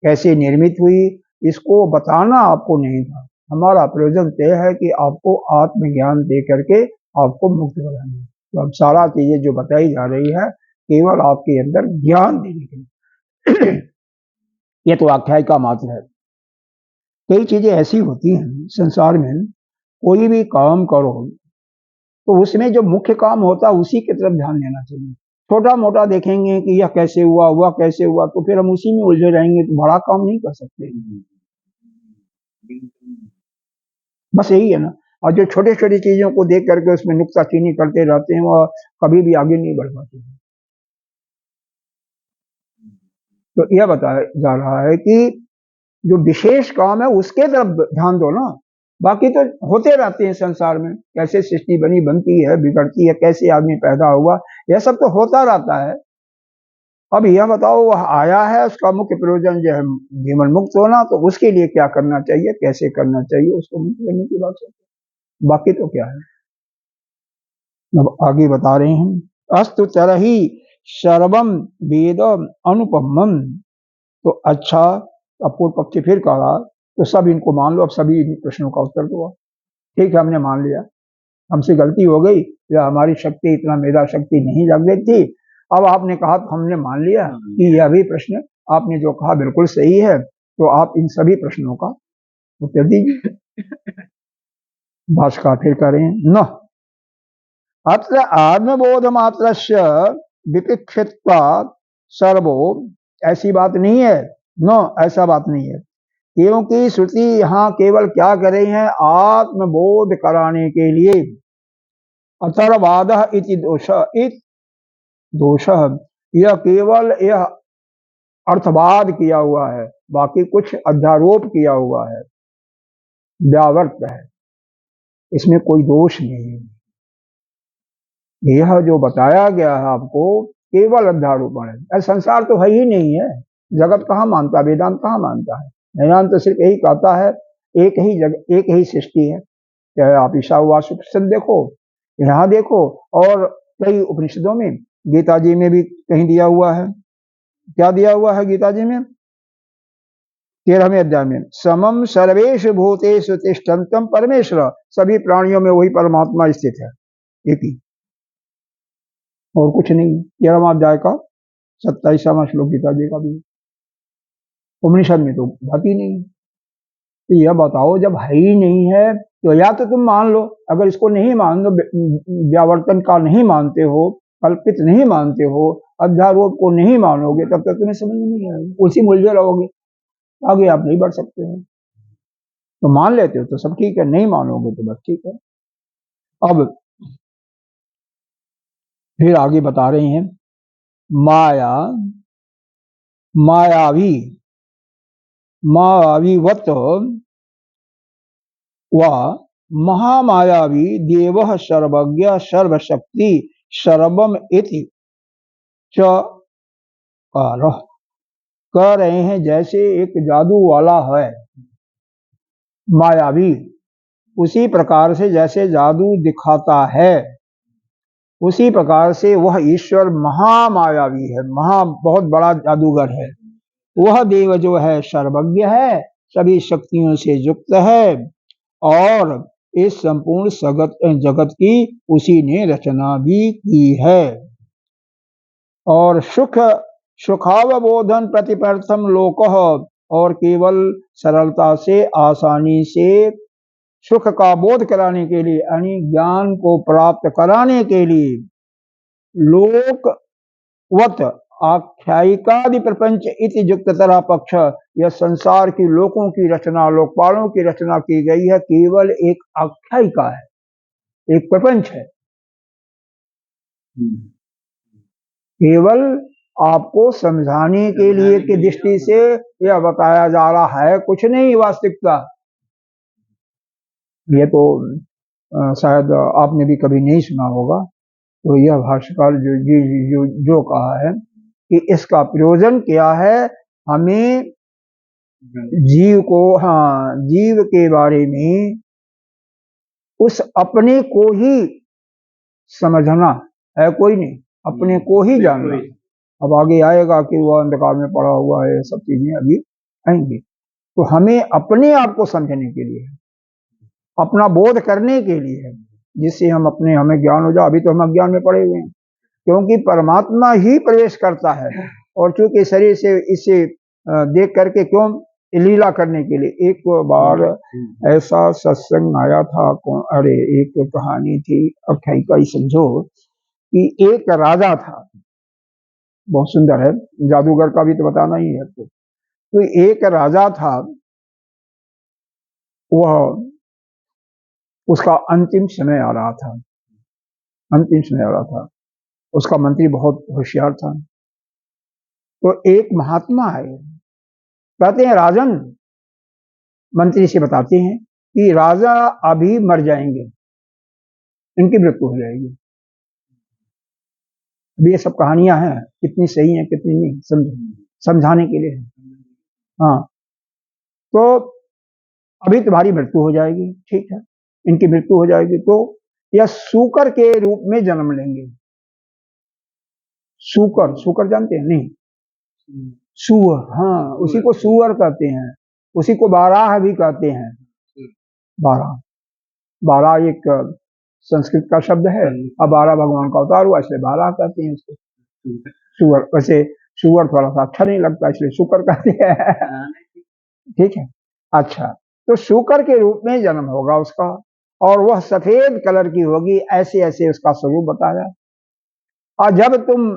कैसे निर्मित हुई, इसको बताना आपको नहीं था। हमारा प्रयोजन तय है कि आपको आत्मज्ञान दे करके आपको मुक्त बनाना। तो अब सारा चीजें जो बताई जा रही है केवल आपके अंदर ज्ञान देने के लिए। ये तो आख्यायिका मात्र है। कई चीजें ऐसी होती हैं संसार में, कोई भी काम करो तो उसमें जो मुख्य काम होता है उसी की तरफ ध्यान देना चाहिए। छोटा मोटा देखेंगे कि यह कैसे हुआ, हुआ कैसे हुआ, तो फिर हम उसी में उलझे रहेंगे, तो बड़ा काम नहीं कर सकते। बस यही है ना। और जो छोटे छोटी चीजों को देख करके उसमें नुक्ताचीनी करते रहते हैं, वह कभी भी आगे नहीं बढ़ पाते हैं। तो यह बताया जा रहा है कि जो विशेष काम है उसके तरफ ध्यान दो ना, बाकी तो होते रहते हैं संसार में, कैसे सृष्टि बनी, बनती है, बिगड़ती है, कैसे आदमी पैदा हुआ, यह सब तो होता रहता है। अब यह बताओ, वह आया है, उसका मुख्य प्रयोजन जो है जीवन मुक्त होना, तो उसके लिए क्या करना चाहिए, कैसे करना चाहिए, उसको मुक्त करने की बात है। बाकी तो क्या है, अब आगे बता रहे हैं। अस्तु तरहि सर्वम वेद अनुपमम। तो अच्छा, अब पूर्व पक्षी फिर कहा, तो सब इनको मान लो, अब सभी इन प्रश्नों का उत्तर दो। ठीक है, हमने मान लिया, हमसे गलती हो गई, या हमारी शक्ति इतना मेधा शक्ति नहीं लग गई थी। अब आपने कहा तो हमने मान लिया कि यह भी प्रश्न आपने जो कहा बिल्कुल सही है, तो आप इन सभी प्रश्नों का उत्तर दीजिए। भाष्यकार फिर करें, न अत्र आत्मबोध मात्र विपिक्षित्वा सर्वो, ऐसी बात नहीं है, न ऐसा बात नहीं है, क्योंकि श्रुति यहाँ केवल क्या कर रही है, आत्मबोध कराने के लिए। अथर्वाद इति दोष, दोष, यह केवल यह अर्थवाद किया हुआ है, बाकी कुछ अध्यारोप किया हुआ है, व्यावर्त है, इसमें कोई दोष नहीं है। यह जो बताया गया है आपको केवल अध्यारोपण है, संसार तो है ही नहीं है, जगत कहाँ मानता है, वेदांत कहाँ मानता है। वेदांत तो सिर्फ यही कहता है एक ही जगत, एक ही सृष्टि है। चाहे आप ईशावास्य उपनिषद देखो, यहाँ देखो, और कई उपनिषदों में, गीता जी में भी कहीं दिया हुआ है। क्या दिया हुआ है गीता जी में? 13वें अध्याय में, समम सर्वेषु भूतेषु तिष्ठन्तम परमेश्वर, सभी प्राणियों में वही परमात्मा स्थित है, एक ही, और कुछ नहीं। 13वां अध्याय का 27वां श्लोक गीता जी का भी। उपनिषद में तो बात ही नहीं। तो यह बताओ, जब है ही नहीं है तो या तो तुम मान लो, अगर इसको नहीं मान लो, व्यावर्तन का नहीं मानते हो, कल्पित नहीं मानते हो, अध्यारोप को नहीं मानोगे, तब तक तुम्हें समझ नहीं आएगी, उसी मुलझे रहोगे, आगे आप नहीं बढ़ सकते हो। तो मान लेते हो तो सब ठीक है, नहीं मानोगे तो बस ठीक है। अब फिर आगे बता रहे हैं, माया, मायावी, मायावीवत व महामायावी देव सर्वज्ञ सर्वशक्ति सर्वम इति च कह रहे हैं, जैसे एक जादू वाला है मायावी, उसी प्रकार से जैसे जादू दिखाता है, उसी प्रकार से वह ईश्वर महामायावी है, महा बहुत बड़ा जादूगर है। वह देव जो है सर्वज्ञ है, सभी शक्तियों से युक्त है, और इस संपूर्ण जगत की उसी ने रचना भी की है। और सुखावबोधन प्रतिपर्थम लोक, और केवल सरलता से, आसानी से सुख का बोध कराने के लिए, यानी ज्ञान को प्राप्त कराने के लिए लोकवत आख्यायिकादि प्रपंच इति युक्ततरा पक्ष, यह संसार की लोकों की रचना, लोकपालों की रचना की गई है, केवल एक आख्यायिका है, एक प्रपंच है। केवल आपको समझाने के लिए की दृष्टि से यह बताया जा रहा है, कुछ नहीं वास्तविकता। ये तो शायद आपने भी कभी नहीं सुना होगा। तो यह भाष्यकार जो कहा है कि इसका प्रयोजन क्या है, हमें जीव को, हाँ, जीव के बारे में उस अपने को ही समझना है, कोई नहीं, अपने को ही जानना। अब आगे आएगा कि वह अंधकार में पड़ा हुआ है, सब चीजें अभी आएंगी। तो हमें अपने आप को समझने के लिए, अपना बोध करने के लिए है, जिससे हमें ज्ञान हो जाए। अभी तो हम अज्ञान में पड़े हुए हैं, क्योंकि परमात्मा ही प्रवेश करता है, और चूंकि शरीर से इसे देख करके, क्यों, लीला करने के लिए। एक बार ऐसा सत्संग आया था, अरे एक कहानी थी, आख्यायिका ही समझो, कि एक राजा था, बहुत सुंदर है, जादूगर का भी तो बताना ही है। तो एक राजा था, वह, उसका अंतिम समय आ रहा था, अंतिम समय आ रहा था। उसका मंत्री बहुत होशियार था। तो एक महात्मा है, कहते हैं राजन, मंत्री से बताते हैं कि राजा अभी मर जाएंगे, इनकी मृत्यु हो जाएगी। अभी ये सब कहानियां हैं, कितनी सही हैं कितनी नहीं, समझाने के लिए। हाँ, तो अभी तुम्हारी मृत्यु हो जाएगी, ठीक है, इनकी मृत्यु हो जाएगी, तो यह सूकर के रूप में जन्म लेंगे। सूकर, सूकर जानते हैं नहीं? सूअर, हाँ, उसी को सूअर कहते हैं, उसी को बाराह भी कहते हैं। बारह, बारह एक संस्कृत का शब्द है, अब बारह भगवान का अवतार हुआ, इसलिए बारह कहते हैं इसको। सूअर, वैसे सूअर थोड़ा सा अच्छा नहीं लगता, इसलिए शुकर कहते हैं। ठीक है, अच्छा, तो शुकर के रूप में जन्म होगा उसका, और वह सफेद कलर की होगी, ऐसे ऐसे उसका स्वरूप बताया। और जब तुम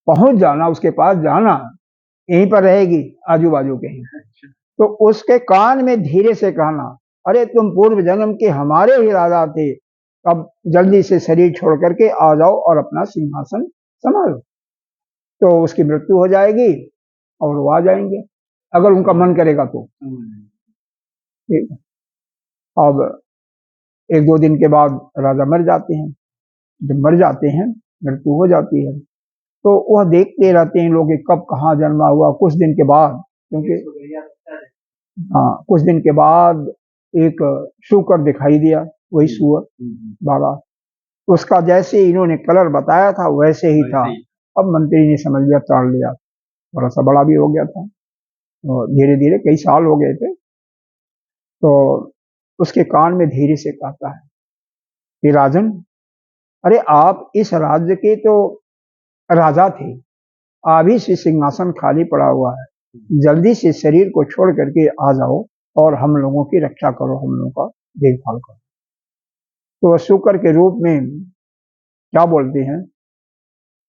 पहुंच जाना, उसके पास जाना, यहीं पर रहेगी आजू बाजू के ही, तो उसके कान में धीरे से कहना, अरे तुम पूर्व जन्म के हमारे ही राजा थे, अब जल्दी से शरीर छोड़ करके आ जाओ और अपना सिंहासन संभालो। तो उसकी मृत्यु हो जाएगी और वो आ जाएंगे, अगर उनका मन करेगा तो। ठीक है, अब एक दो दिन के बाद राजा मर जाते हैं। जब मर जाते हैं, मृत्यु हो जाती है, तो वह देखते रहते हैं लोग कि कब कहाँ जन्मा हुआ। कुछ दिन के बाद, क्योंकि हाँ, कुछ दिन के बाद एक शुकर दिखाई दिया, वही सुअर बाबा, उसका जैसे इन्होंने कलर बताया था वैसे ही था। अब मंत्री ने समझ लिया, ताड़ लिया, थोड़ा सा बड़ा भी हो गया था, धीरे धीरे कई साल हो गए थे। तो उसके कान में धीरे से कहता है कि राजन, अरे आप इस राज्य के तो राजा थे, अभी से सिंहासन खाली पड़ा हुआ है, जल्दी से शरीर को छोड़ करके आ जाओ और हम लोगों की रक्षा करो, हम लोगों का देखभाल करो। तो शुक्र के रूप में क्या बोलते हैं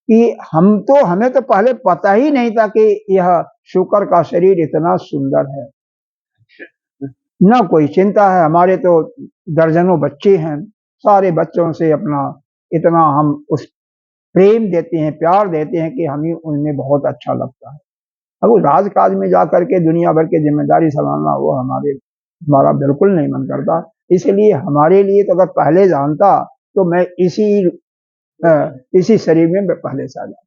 कि हमें तो पहले पता ही नहीं था कि यह शुक्र का शरीर इतना सुंदर है, ना कोई चिंता है, हमारे तो दर्जनों बच्चे हैं, सारे बच्चों से अपना इतना हम उस प्रेम देते हैं, प्यार देते हैं कि हमें उनमें बहुत अच्छा लगता है। अब राजकाज में जाकर के दुनिया भर की जिम्मेदारी संभालना वो हमारा बिल्कुल नहीं मन करता। इसलिए हमारे लिए तो अगर पहले जानता तो मैं इसी शरीर में पहले से आ जाता,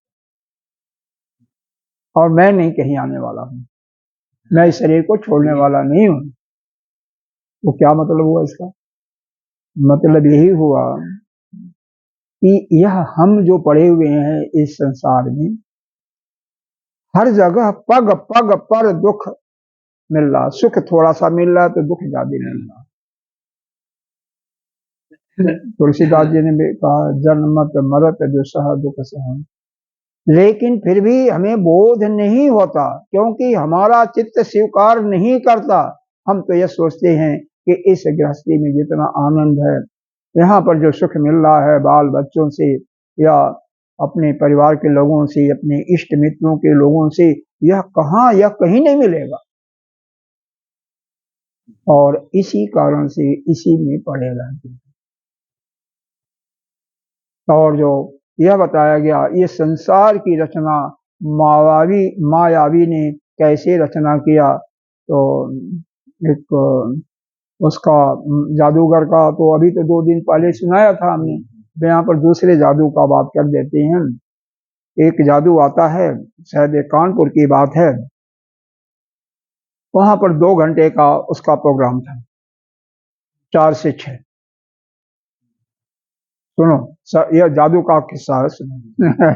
और मैं नहीं कहीं आने वाला हूँ, मैं इस शरीर को छोड़ने वाला नहीं हूँ। तो क्या मतलब हुआ इसका? मतलब यही हुआ कि यह हम जो पड़े हुए हैं इस संसार में, हर जगह पग पग पर दुख मिल रहा, सुख थोड़ा सा मिल रहा तो दुख ज्यादा मिल रहा। तुलसीदास जी ने भी कहा, जन्म मत मरत जो सह दुख सहन, लेकिन फिर भी हमें बोध नहीं होता, क्योंकि हमारा चित्त स्वीकार नहीं करता। हम तो यह सोचते हैं कि इस गृहस्थी में जितना आनंद है, यहाँ पर जो सुख मिल रहा है बाल बच्चों से या अपने परिवार के लोगों से, अपने इष्ट मित्रों के लोगों से, यह कहीं नहीं मिलेगा। और इसी कारण से इसी में पड़े रहते हैं। और जो यह बताया गया, ये संसार की रचना मायावी ने कैसे रचना किया, तो एक उसका जादूगर का तो अभी तो 2 दिन पहले सुनाया था हमने। यहाँ पर दूसरे जादू का बात कर देते हैं। एक जादू आता है, शायद कानपुर की बात है, वहां पर 2 घंटे का उसका प्रोग्राम था, 4 से 6। सुनो, यह जादू का किस्सा है, सुनो।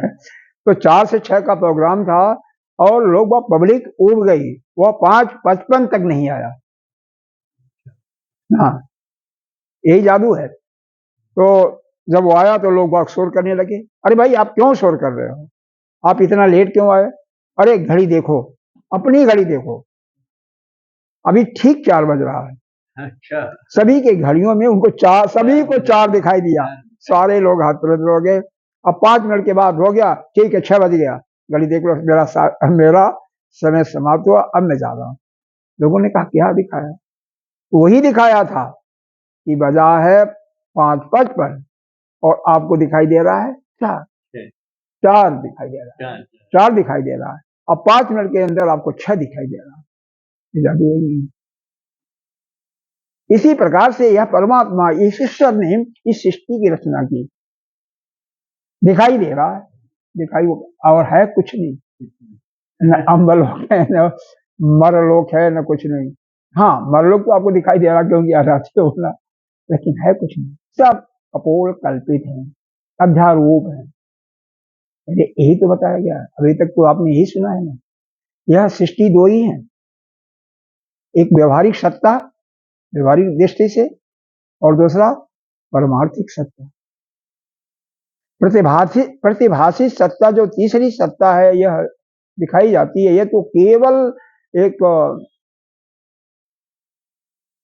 तो 4 से 6 का प्रोग्राम था और लोग वह पब्लिक उब गई, वह 5:55 तक नहीं आया। हाँ, यही जादू है। तो जब वो आया तो लोग बाग शोर करने लगे, अरे भाई आप क्यों शोर कर रहे हो, आप इतना लेट क्यों आए? अरे घड़ी देखो, अपनी घड़ी देखो, अभी ठीक 4 बज रहा है। अच्छा। सभी के घड़ियों में उनको 4, सभी को 4 दिखाई दिया। सारे लोग हाथ प्रद हो गए। अब 5 मिनट के बाद हो गया, ठीक है 6 बज गया, घड़ी देख लो, मेरा समय समाप्त हुआ, अब मैं जा रहा हूँ। लोगों ने कहा क्या दिखाया? वही दिखाया था कि बजा है 5:55 और आपको दिखाई दे रहा है 4 दिखाई दे रहा है, 4 दिखाई दे रहा है। अब 5 मिनट के अंदर आपको 6 दिखाई दे रहा है। जादू ही नहीं। इसी प्रकार से यह परमात्मा, इस ईश्वर ने इस सृष्टि की रचना की। दिखाई दे रहा है, दिखाई और है कुछ नहीं, न अम्बलोक है, न मरलोक है, न कुछ नहीं। हाँ, मरलोक तो आपको दिखाई दे रहा क्योंकि आराध्य होना, लेकिन है कुछ नहीं, सब कपोल कल्पित है, अध्यारोप है। यही तो बताया गया, अभी तक तो आपने यही सुना है ना। यह सृष्टि 2 ही है, एक व्यवहारिक सत्ता, व्यवहारिक दृष्टि से, और दूसरा परमार्थिक सत्ता। प्रतिभाषी सत्ता जो तीसरी सत्ता है, यह दिखाई जाती है, यह तो केवल एक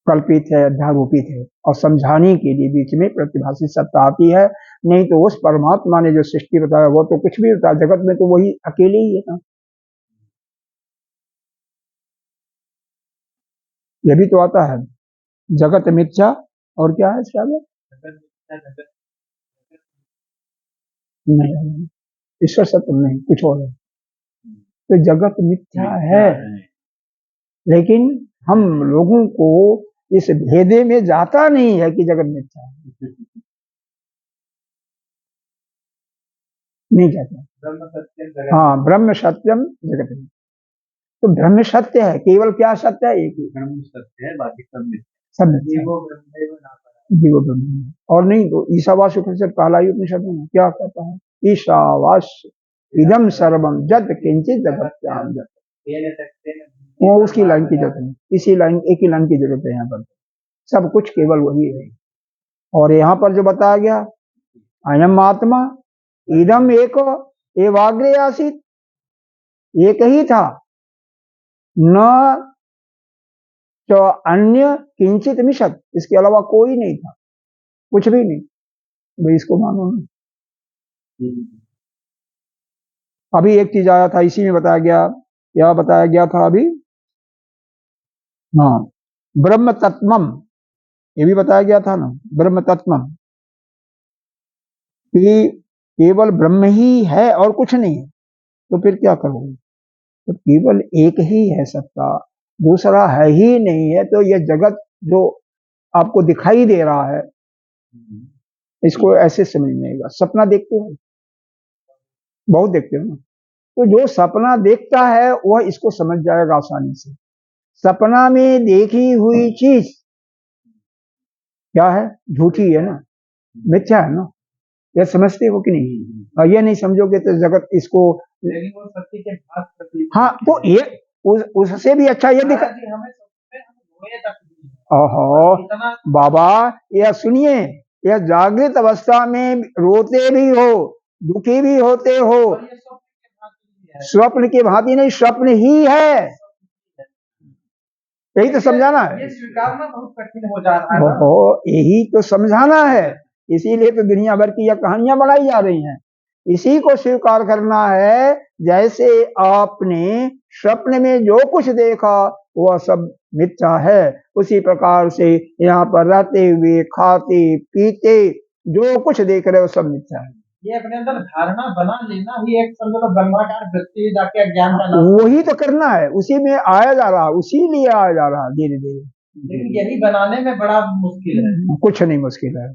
कल्पित है, अध्यारोपित है, और समझाने के लिए बीच में प्रतिभाषी सत्ता आती है। नहीं तो उस परमात्मा ने जो सृष्टि बताया वो तो कुछ भी होता है, जगत में तो वही अकेले ही है ना। यह भी तो आता है, जगत मिथ्या, और क्या है इसका? नहीं, ईश्वर सत्य नहीं, कुछ और है। तो जगत मिथ्या है, लेकिन हम लोगों को इस भेदे में जाता नहीं है कि जगत मिथ्या है, नहीं जाता। हाँ, ब्रह्म सत्यम जगत मिथ्या। तो ब्रह्म सत्य है, केवल क्या सत्य है? एक ही ब्रह्म सत्य है, बाकी सब मिथ्या। सब मिथ्या। जीवो ब्रह्म। और नहीं तो ईशावास्य उपनिषद, पहला ही उपनिषद में क्या कहता है? ईशावास्य इदम सर्वम जत किंचित जगत्याम जत। वो उसकी लाइन की जरूरत नहीं, इसी लाइन, एक ही लाइन की जरूरत है यहाँ पर, सब कुछ केवल वही है। और यहाँ पर जो बताया गया, अयम आत्मा इदम एको एवाग्रे आसीत, एक ही था, न तो अन्य किंचित मिशत, इसके अलावा कोई नहीं था, कुछ भी नहीं। भाई इसको मानो ना। अभी एक चीज आया था, इसी में बताया गया, क्या बताया गया था अभी? हाँ, ब्रह्म तत्वम, ये भी बताया गया था ना, ब्रह्म तत्वम, कि केवल ब्रह्म ही है और कुछ नहीं है, तो फिर क्या करोगे? तो केवल एक ही है सत्ता, दूसरा है ही नहीं है। तो यह जगत जो आपको दिखाई दे रहा है, इसको ऐसे समझिएगा। सपना देखते हो, बहुत देखते हो ना, तो जो सपना देखता है वह इसको समझ जाएगा आसानी से। सपना में देखी हुई चीज क्या है? झूठी है ना, मिथ्या है ना, यह समझते हो कि नहीं? और ये नहीं समझोगे तो जगत इसको, लेकिन वो सत्य के भास प्रतीत। हाँ, तो ये उससे भी अच्छा ये दिखा। ओहो बाबा, यह सुनिए, यह जागृत अवस्था में रोते भी हो, दुखी भी होते हो, स्वप्न की भांति नहीं, स्वप्न ही है, यही तो समझाना है। ये स्वीकारना बहुत कठिन हो जा रहा है ना। ओहो, यही तो समझाना है, इसीलिए तो दुनिया भर की यह कहानियां बनाई जा रही हैं। इसी को स्वीकार करना है, जैसे आपने स्वप्न में जो कुछ देखा वह सब मिथ्या है, उसी प्रकार से यहाँ पर रहते हुए खाते पीते जो कुछ देख रहे हो सब मिथ्या है। ये अपने अंदर धारणा बना लेना ही एक समझ लो ब्रह्माकार वृत्ति जाके ज्ञान का नाम। वही तो करना है, उसी में आया जा रहा है, उसी लिए आया जा रहा है धीरे धीरे। लेकिन यही बनाने में बड़ा मुश्किल है। कुछ नहीं मुश्किल है,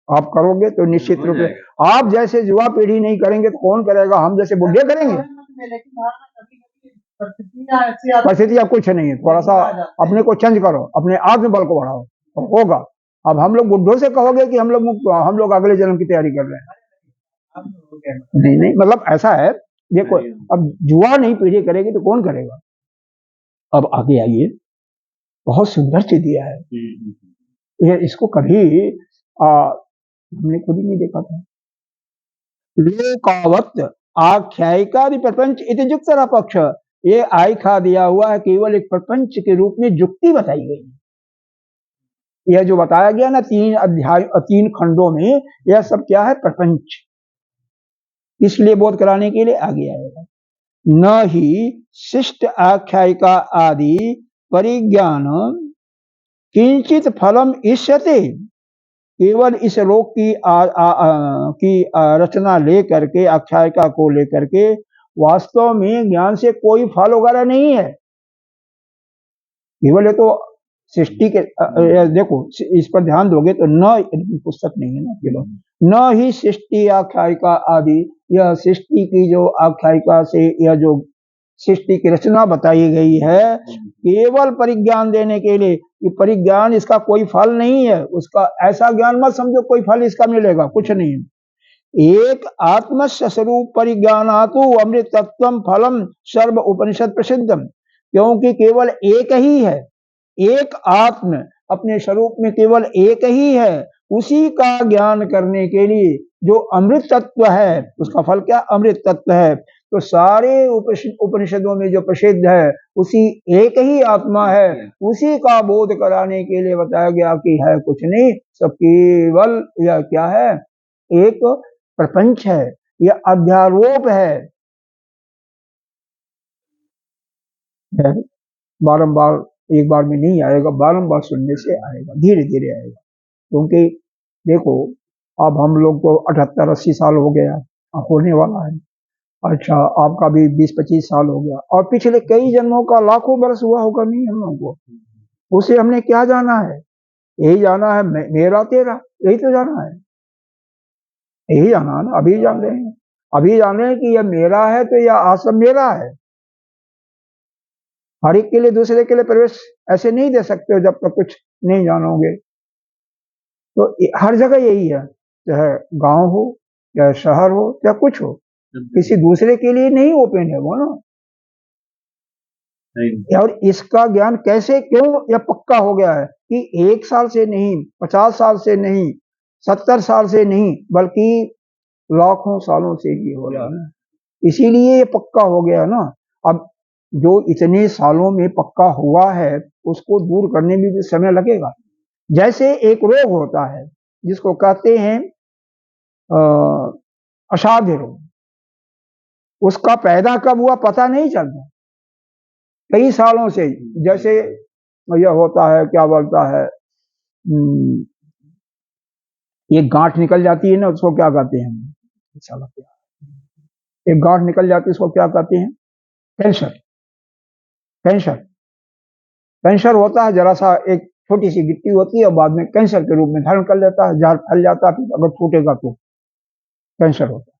आप करोगे तो निश्चित रूप से। आप जैसे युवा पीढ़ी नहीं करेंगे तो कौन करेगा? हम जैसे बुढ़े करेंगे? लेकिन धारणा कभी-कभी परिस्थितियां ऐसी आती परिस्थितियां कुछ नहीं है, थोड़ा सा अपने को चेंज करो, अपने आत्म बल को बढ़ाओ तो होगा। अब हम लोग बुढ़ों से कहोगे कि हम लोग अगले जन्म की तैयारी कर रहे हैं, नहीं नहीं, मतलब ऐसा है। देखो, अब युवा नहीं पीढ़ी करेगी तो कौन करेगा? अब आगे आइए, बहुत सुंदर चीज दिया है ये, इसको कभी हमने खुद ही नहीं देखा था। लोकावत आख्यायिका प्रपंच इति जुक्तरा पक्ष, ये आख्या दिया हुआ है केवल एक प्रपंच के रूप में, जुक्ति बताई गई। यह जो बताया गया ना 3 अध्याय 3 खंडों में, यह सब क्या है? प्रपंच। इसलिए बोध कराने के लिए आगे आएगा। न ही शिष्ट आख्यायिका आदि परिज्ञान किंचित फलम इष्यते, केवल इस लोक की रचना लेकर के, आख्यायिका को लेकर के वास्तव में ज्ञान से कोई फल वगैरह नहीं है। केवल ये तो सृष्टि के देखो, इस पर ध्यान दोगे तो न पुस्तक नहीं है ना, केवल न ही सृष्टि आख्यायिका आदि, यह सृष्टि की जो आख्यायिका से यह जो सृष्टि की रचना बताई गई है, केवल परिज्ञान देने के लिए, कि परिज्ञान इसका कोई फल नहीं है, उसका ऐसा ज्ञान मत समझो कोई फल इसका मिलेगा, कुछ नहीं है। एक आत्मस्य स्वरूप परिज्ञानातु अमृत तत्वम फलम सर्व उपनिषद प्रसिद्धम, क्योंकि केवल एक ही है, एक आत्म अपने स्वरूप में केवल एक ही है, उसी का ज्ञान करने के लिए जो अमृत तत्व है, उसका फल क्या? अमृत तत्व है। तो सारे उपनिषदों में जो प्रसिद्ध है उसी एक ही आत्मा है, उसी का बोध कराने के लिए बताया गया कि है कुछ नहीं, सब केवल यह क्या है? एक प्रपंच है, यह अध्यारोप है। बारंबार एक बार में नहीं आएगा, बारंबार सुनने से आएगा, धीरे धीरे आएगा। क्योंकि देखो, अब हम लोग को 78-80 साल हो गया, होने वाला है। अच्छा, आपका भी 20-25 साल हो गया, और पिछले कई जन्मों का लाखों बरस हुआ होगा नहीं हम लोगों को। उसे हमने क्या जाना है? यही जाना है मेरा तेरा, यही तो जाना है, यही जाना है ना। अभी जान रहे हैं, अभी जान रहे हैं कि यह मेरा है तो यह आश्रम मेरा है। हर एक के लिए, दूसरे के लिए प्रवेश ऐसे नहीं दे सकते हो जब तक कुछ नहीं जानोगे। तो हर जगह यही है, चाहे गांव हो, चाहे शहर हो, चाहे कुछ हो, किसी दूसरे के लिए नहीं ओपन है वो ना। और इसका ज्ञान कैसे, क्यों यह पक्का हो गया है कि 1 साल से नहीं, 50 साल से नहीं, 70 साल से नहीं, बल्कि लाखों सालों से ही हो रहा है। इसीलिए ये पक्का हो गया ना। अब जो इतने सालों में पक्का हुआ है, उसको दूर करने में भी समय लगेगा। जैसे एक रोग होता है जिसको कहते हैं असाध्य रोग, उसका पैदा कब हुआ पता नहीं चलता, कई सालों से। जैसे यह होता है, क्या बोलता है, एक गांठ निकल जाती है ना, उसको क्या कहते हैं? एक गांठ निकल जाती है, उसको क्या कहते हैं? कैंसर। कैंसर कैंसर होता है, जरा सा एक छोटी सी गिट्टी होती है और बाद में कैंसर के रूप में धारण कर लेता है, जहर फैल जाता है, फिर अगर फूटेगा तो कैंसर होता है।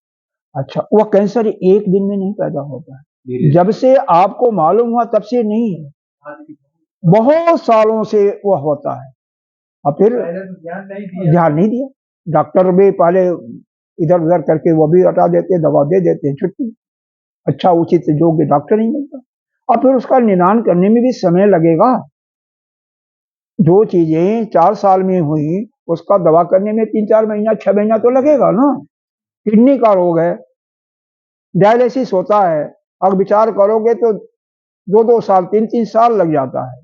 अच्छा, वह कैंसर एक दिन में नहीं पैदा होता है, जब से आपको मालूम हुआ तब से नहीं है, बहुत सालों से वह होता है। और फिर ध्यान नहीं दिया, डॉक्टर भी पहले इधर उधर करके वो भी हटा देते, दवा दे देते, छुट्टी। अच्छा उचित योग्य डॉक्टर नहीं मिलता, और फिर उसका निदान करने में भी समय लगेगा। जो चीजें 4 साल में हुई, उसका दवा करने में 3-4 महीना 6 महीना तो लगेगा ना। किडनी का रोग है, डायलिसिस होता है, अगर विचार करोगे तो 2-2 साल 3-3 साल लग जाता है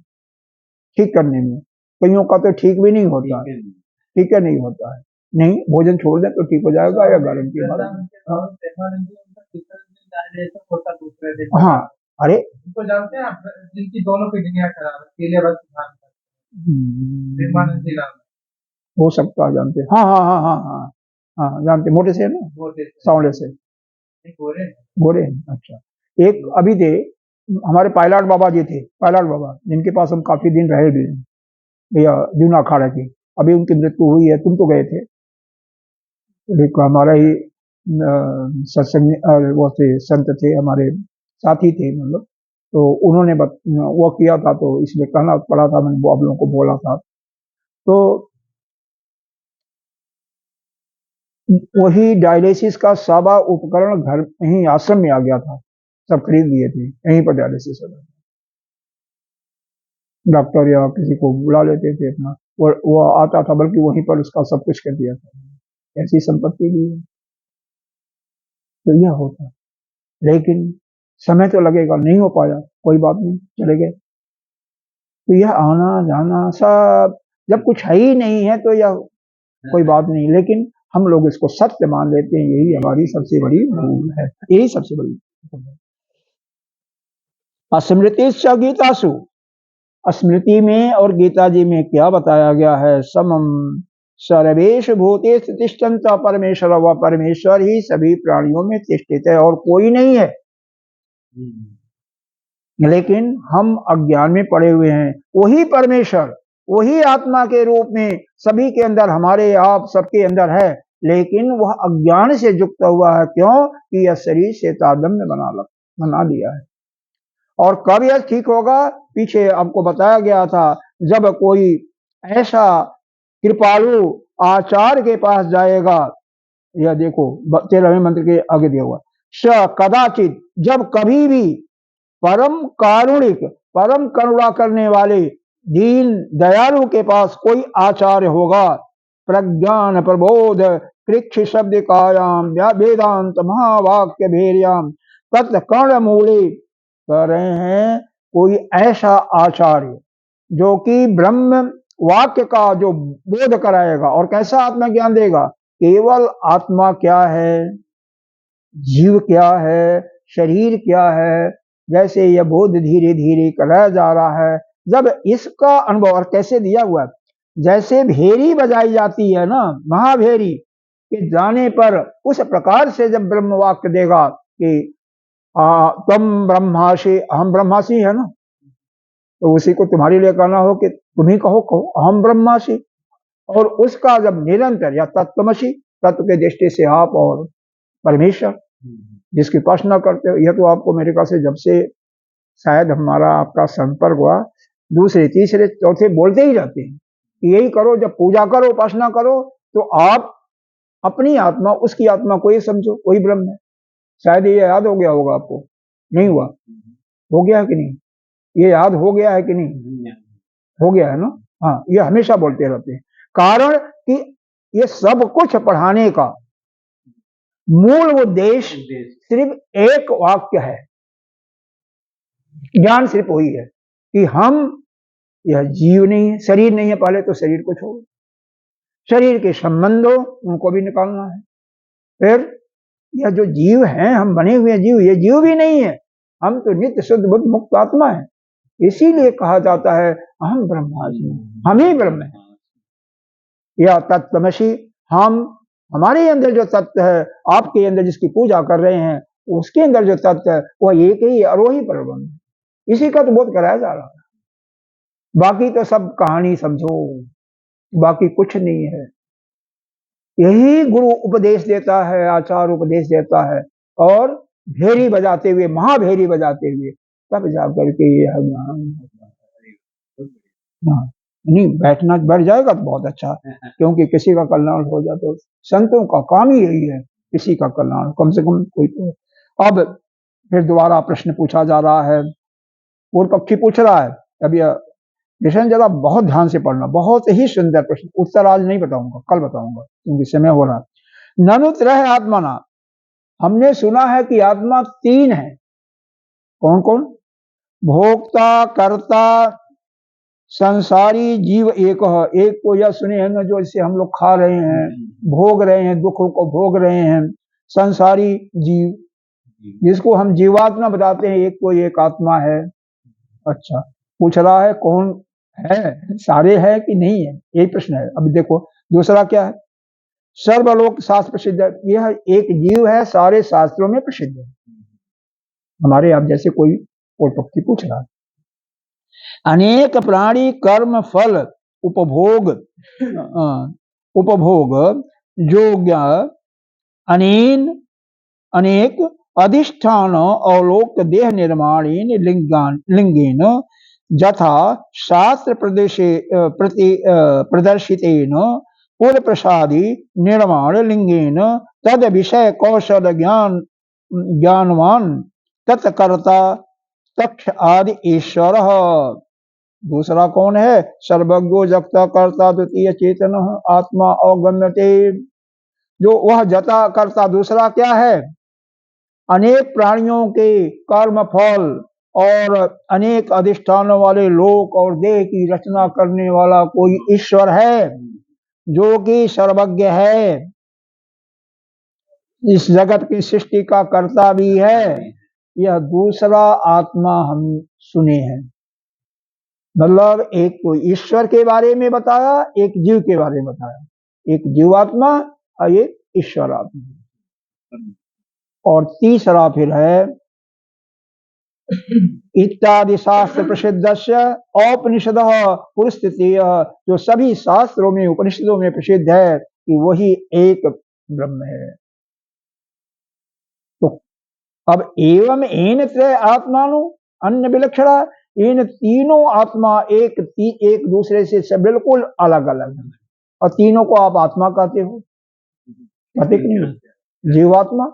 ठीक करने में। कईयों का तो ठीक भी नहीं होता है, ठीक है नहीं होता है। नहीं भोजन छोड़ दें तो ठीक हो जाएगा या गारंटी बात। हाँ अरे उनको जानते हैं आप, जिनकी दोनों किडनियां खराब है, पीले बस प्रेमानंद जी नाम हो सकता है जानते। हाँ हाँ हाँ हाँ हाँ हाँ जानते, मोटे से है ना, बोलते सांवले से, गोरे गोरे हैं। अच्छा एक अभी थे हमारे पायलट बाबा जी थे, पायलट बाबा जिनके पास हम काफी दिन रहे भी हैं, भैया जूना अखाड़ा की। अभी उनकी मृत्यु हुई है, तुम तो गए थे। एक हमारा ही सत्संग वो थे, संत थे हमारे, साथी थे मतलब। तो उन्होंने वो किया था तो इसलिए कहना पड़ा था, मैंने वो आप लोगों को बोला था। तो वही डायलिसिस का सारा उपकरण घर यहीं आश्रम में आ गया था, सब खरीद लिए थे, यहीं पर डायलिसिस होता था। डॉक्टर या किसी को बुला लेते थे अपना, वो आता था, बल्कि वहीं पर उसका सब कुछ कर दिया था। ऐसी संपत्ति भी है तो यह होता, लेकिन समय तो लगेगा, नहीं हो पाया कोई बात नहीं, चले गए। तो यह आना जाना सब, जब कुछ है ही नहीं है तो यह कोई बात नहीं, लेकिन हम लोग इसको सत्य मान लेते हैं, यही हमारी सबसे बड़ी भूल है, यही सबसे बड़ी भूल है। स्मृति गीतासु, स्मृति में और गीता जी में क्या बताया गया है, समम सर्वेश भूतेश तिष्ठन्त परमेश्वर, व परमेश्वर ही सभी प्राणियों में तिष्ठित है और कोई नहीं है। लेकिन हम अज्ञान में पड़े हुए हैं। वही परमेश्वर वही आत्मा के रूप में सभी के अंदर, हमारे आप सबके अंदर है, लेकिन वह अज्ञान से युक्त हुआ है। क्यों कि यह शरीर से तारतम्य बना लिया है। और कब यह ठीक होगा, पीछे आपको बताया गया था, जब कोई ऐसा कृपालु आचार्य के पास जाएगा, यह देखो 13वें मंत्र के आगे दिया हुआ, स कदाचित, जब कभी भी परम कारुणिक, परम करुणा करने वाले दीन दयालु के पास कोई आचार्य होगा, प्रज्ञान प्रबोध कृक्ष शब्द कायाम वेदांत महावाक्य भेरियाम तत् कर्ण मूले, कह रहे हैं कोई ऐसा आचार्य जो कि ब्रह्म वाक्य का जो बोध कराएगा, और कैसा आत्मा ज्ञान देगा, केवल आत्मा क्या है, जीव क्या है, शरीर क्या है, जैसे यह बोध धीरे धीरे कराया जा रहा है। जब इसका अनुभव, और कैसे दिया हुआ है, जैसे भेरी बजाई जाती है ना, महाभेरी के जाने पर उस प्रकार से जब ब्रह्म वाक्य देगा कि तुम ब्रह्मासी, अहम ब्रह्मासी है ना, तो उसी को तुम्हारे लिए कहना हो कि तुम ही कहो अहम ब्रह्मासी। और उसका जब निरंतर, या तत्वमसी, तत्व के दृष्टि से आप और परमेश्वर जिसकी उपासना करते हो, यह तो आपको मेरे ख्याल से जब से शायद हमारा आपका संपर्क हुआ, दूसरे तीसरे चौथे बोलते ही रहते हैं कि यही करो, जब पूजा करो उपासना करो तो आप अपनी आत्मा, उसकी आत्मा को ये समझो वही ब्रह्म है। शायद ये याद हो गया होगा आपको, नहीं हुआ? हो गया है कि नहीं? ये याद हो गया है कि नहीं? हो गया है ना। हाँ, ये हमेशा बोलते रहते हैं, कारण कि ये सब कुछ पढ़ाने का मूल उद्देश्य सिर्फ एक वाक्य है, ज्ञान सिर्फ वही है कि हम, यह जीव नहीं है, शरीर नहीं है, पहले तो शरीर को छोड़ो, शरीर के संबंधों उनको भी निकालना है। फिर यह जो जीव हैं, हम बने हुए जीव, ये जीव भी नहीं है, हम तो नित्य शुद्ध बुद्ध मुक्त आत्मा है। इसीलिए कहा जाता है अहम ब्रह्मास्मि, हम ही ब्रह्म है, या तत्वमसि, हम, हमारे अंदर जो तत्व है, आपके अंदर जिसकी पूजा कर रहे हैं, उसके अंदर जो तत्व है वह एक ही है और वही परब्रह्म है। इसी का तो बोध कराया जा रहा है, बाकी तो सब कहानी समझो, बाकी कुछ नहीं है। यही गुरु उपदेश देता है, आचार्य उपदेश देता है, और भेरी बजाते हुए, महाभेरी बजाते हुए तब जाकर के यह ज्ञान होता है। हाँ, नहीं बैठना बढ़ जाएगा तो बहुत अच्छा, क्योंकि किसी का कल्याण हो जाए तो संतों का काम ही यही है, किसी का कल्याण, कम से कम कोई तो। अब फिर दोबारा प्रश्न पूछा जा रहा है, पूर्व पक्षी पूछ रहा है, अब यह विषय जरा बहुत ध्यान से पढ़ना, बहुत ही सुंदर प्रश्न, उत्तर आज नहीं बताऊंगा, कल बताऊंगा क्योंकि समय हो रहा है। ननु त्रय आत्मा ना, हमने सुना है कि आत्मा तीन है, कौन कौन? भोक्ता, कर्ता, संसारी, जीव एक है। एक को यह सुने हैं ना, जो इसे हम लोग खा रहे हैं, भोग रहे हैं, दुखों को भोग रहे हैं, संसारी जीव, जिसको हम जीवात्मा बताते हैं। एक को एक आत्मा है। अच्छा, पूछ रहा है कौन है, सारे है कि नहीं है, यही प्रश्न है। अभी देखो दूसरा क्या है, सर्वलोक शास्त्र प्रसिद्ध है। यह एक जीव है, सारे शास्त्रों में प्रसिद्ध है। हमारे आप जैसे कोई पक्षी पूछ रहा है। अनेक प्राणी कर्म फल उपभोग उपभोग योग्य अनेन अनेक अधिष्ठान अवलोक देह निर्माणेन लिंगेन यथा शास्त्र प्रदर्शितेन पूर्व प्रसादी निर्माण लिंगेन तद विषय कौशल ज्ञानवान तत्कर्ता तक्ष आदि ईश्वर। दूसरा कौन है? सर्वज्ञो जगता कर्ता द्वितीय चेतन आत्मा अवगम्यते। जो वह जता करता दूसरा क्या है? अनेक प्राणियों के कर्म फल और अनेक अधिष्ठानों वाले लोक और देह की रचना करने वाला कोई ईश्वर है जो कि सर्वज्ञ है, इस जगत की सृष्टि का कर्ता भी है। यह दूसरा आत्मा हम सुने हैं। मतलब एक तो ईश्वर के बारे में बताया, एक जीव के बारे में बताया, एक जीवात्मा और एक ईश्वर आत्मा। और तीसरा फिर है इत्यादि शास्त्र प्रसिद्ध औपनिषद पुरस्थितीय, जो सभी शास्त्रों में उपनिषदों में प्रसिद्ध है कि वही एक ब्रह्म है। तो अब एवं एन त्रय आत्मानु अन्य विलक्षणा, इन तीनों आत्मा एक दूसरे से बिल्कुल अलग अलग है। और तीनों को आप आत्मा कहते हो, कहते कि नहीं? जीवात्मा,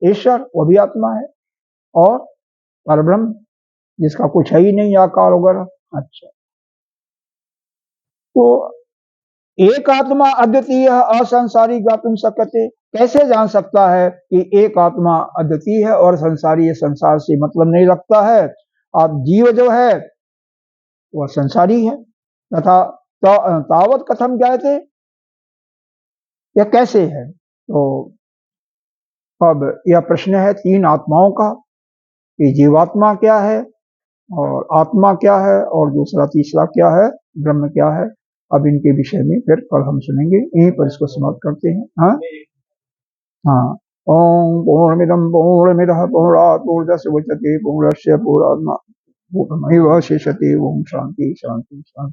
ईश्वर वो भी आत्मा है, और परब्रह्म जिसका कुछ है ही नहीं, आकार वगैरह। अच्छा, तो एक आत्मा अद्वितीय असंसारी ज्ञातुम शक्यते। कैसे जान सकता है कि एक आत्मा अद्वितीय है और संसारी है, संसार से मतलब नहीं रखता है। अब जीव जो है वह संसारी है, तथा तावत कथम कहते, यह कैसे है? तो अब यह प्रश्न है तीन आत्माओं का कि जीवात्मा क्या है और आत्मा क्या है और दूसरा तीसरा क्या है, ब्रह्म क्या है। अब इनके विषय में फिर कल हम सुनेंगे। यहीं पर इसको समाप्त करते हैं। हाँ हाँ। ओम पूर्णमिदं पूर्णमिदः पूर्णात् पूर्णस्य मुच्यते पूर्णस्य पूर्णात् पूर्णमेवावशिष्यते। ओम शांति शांति शांति।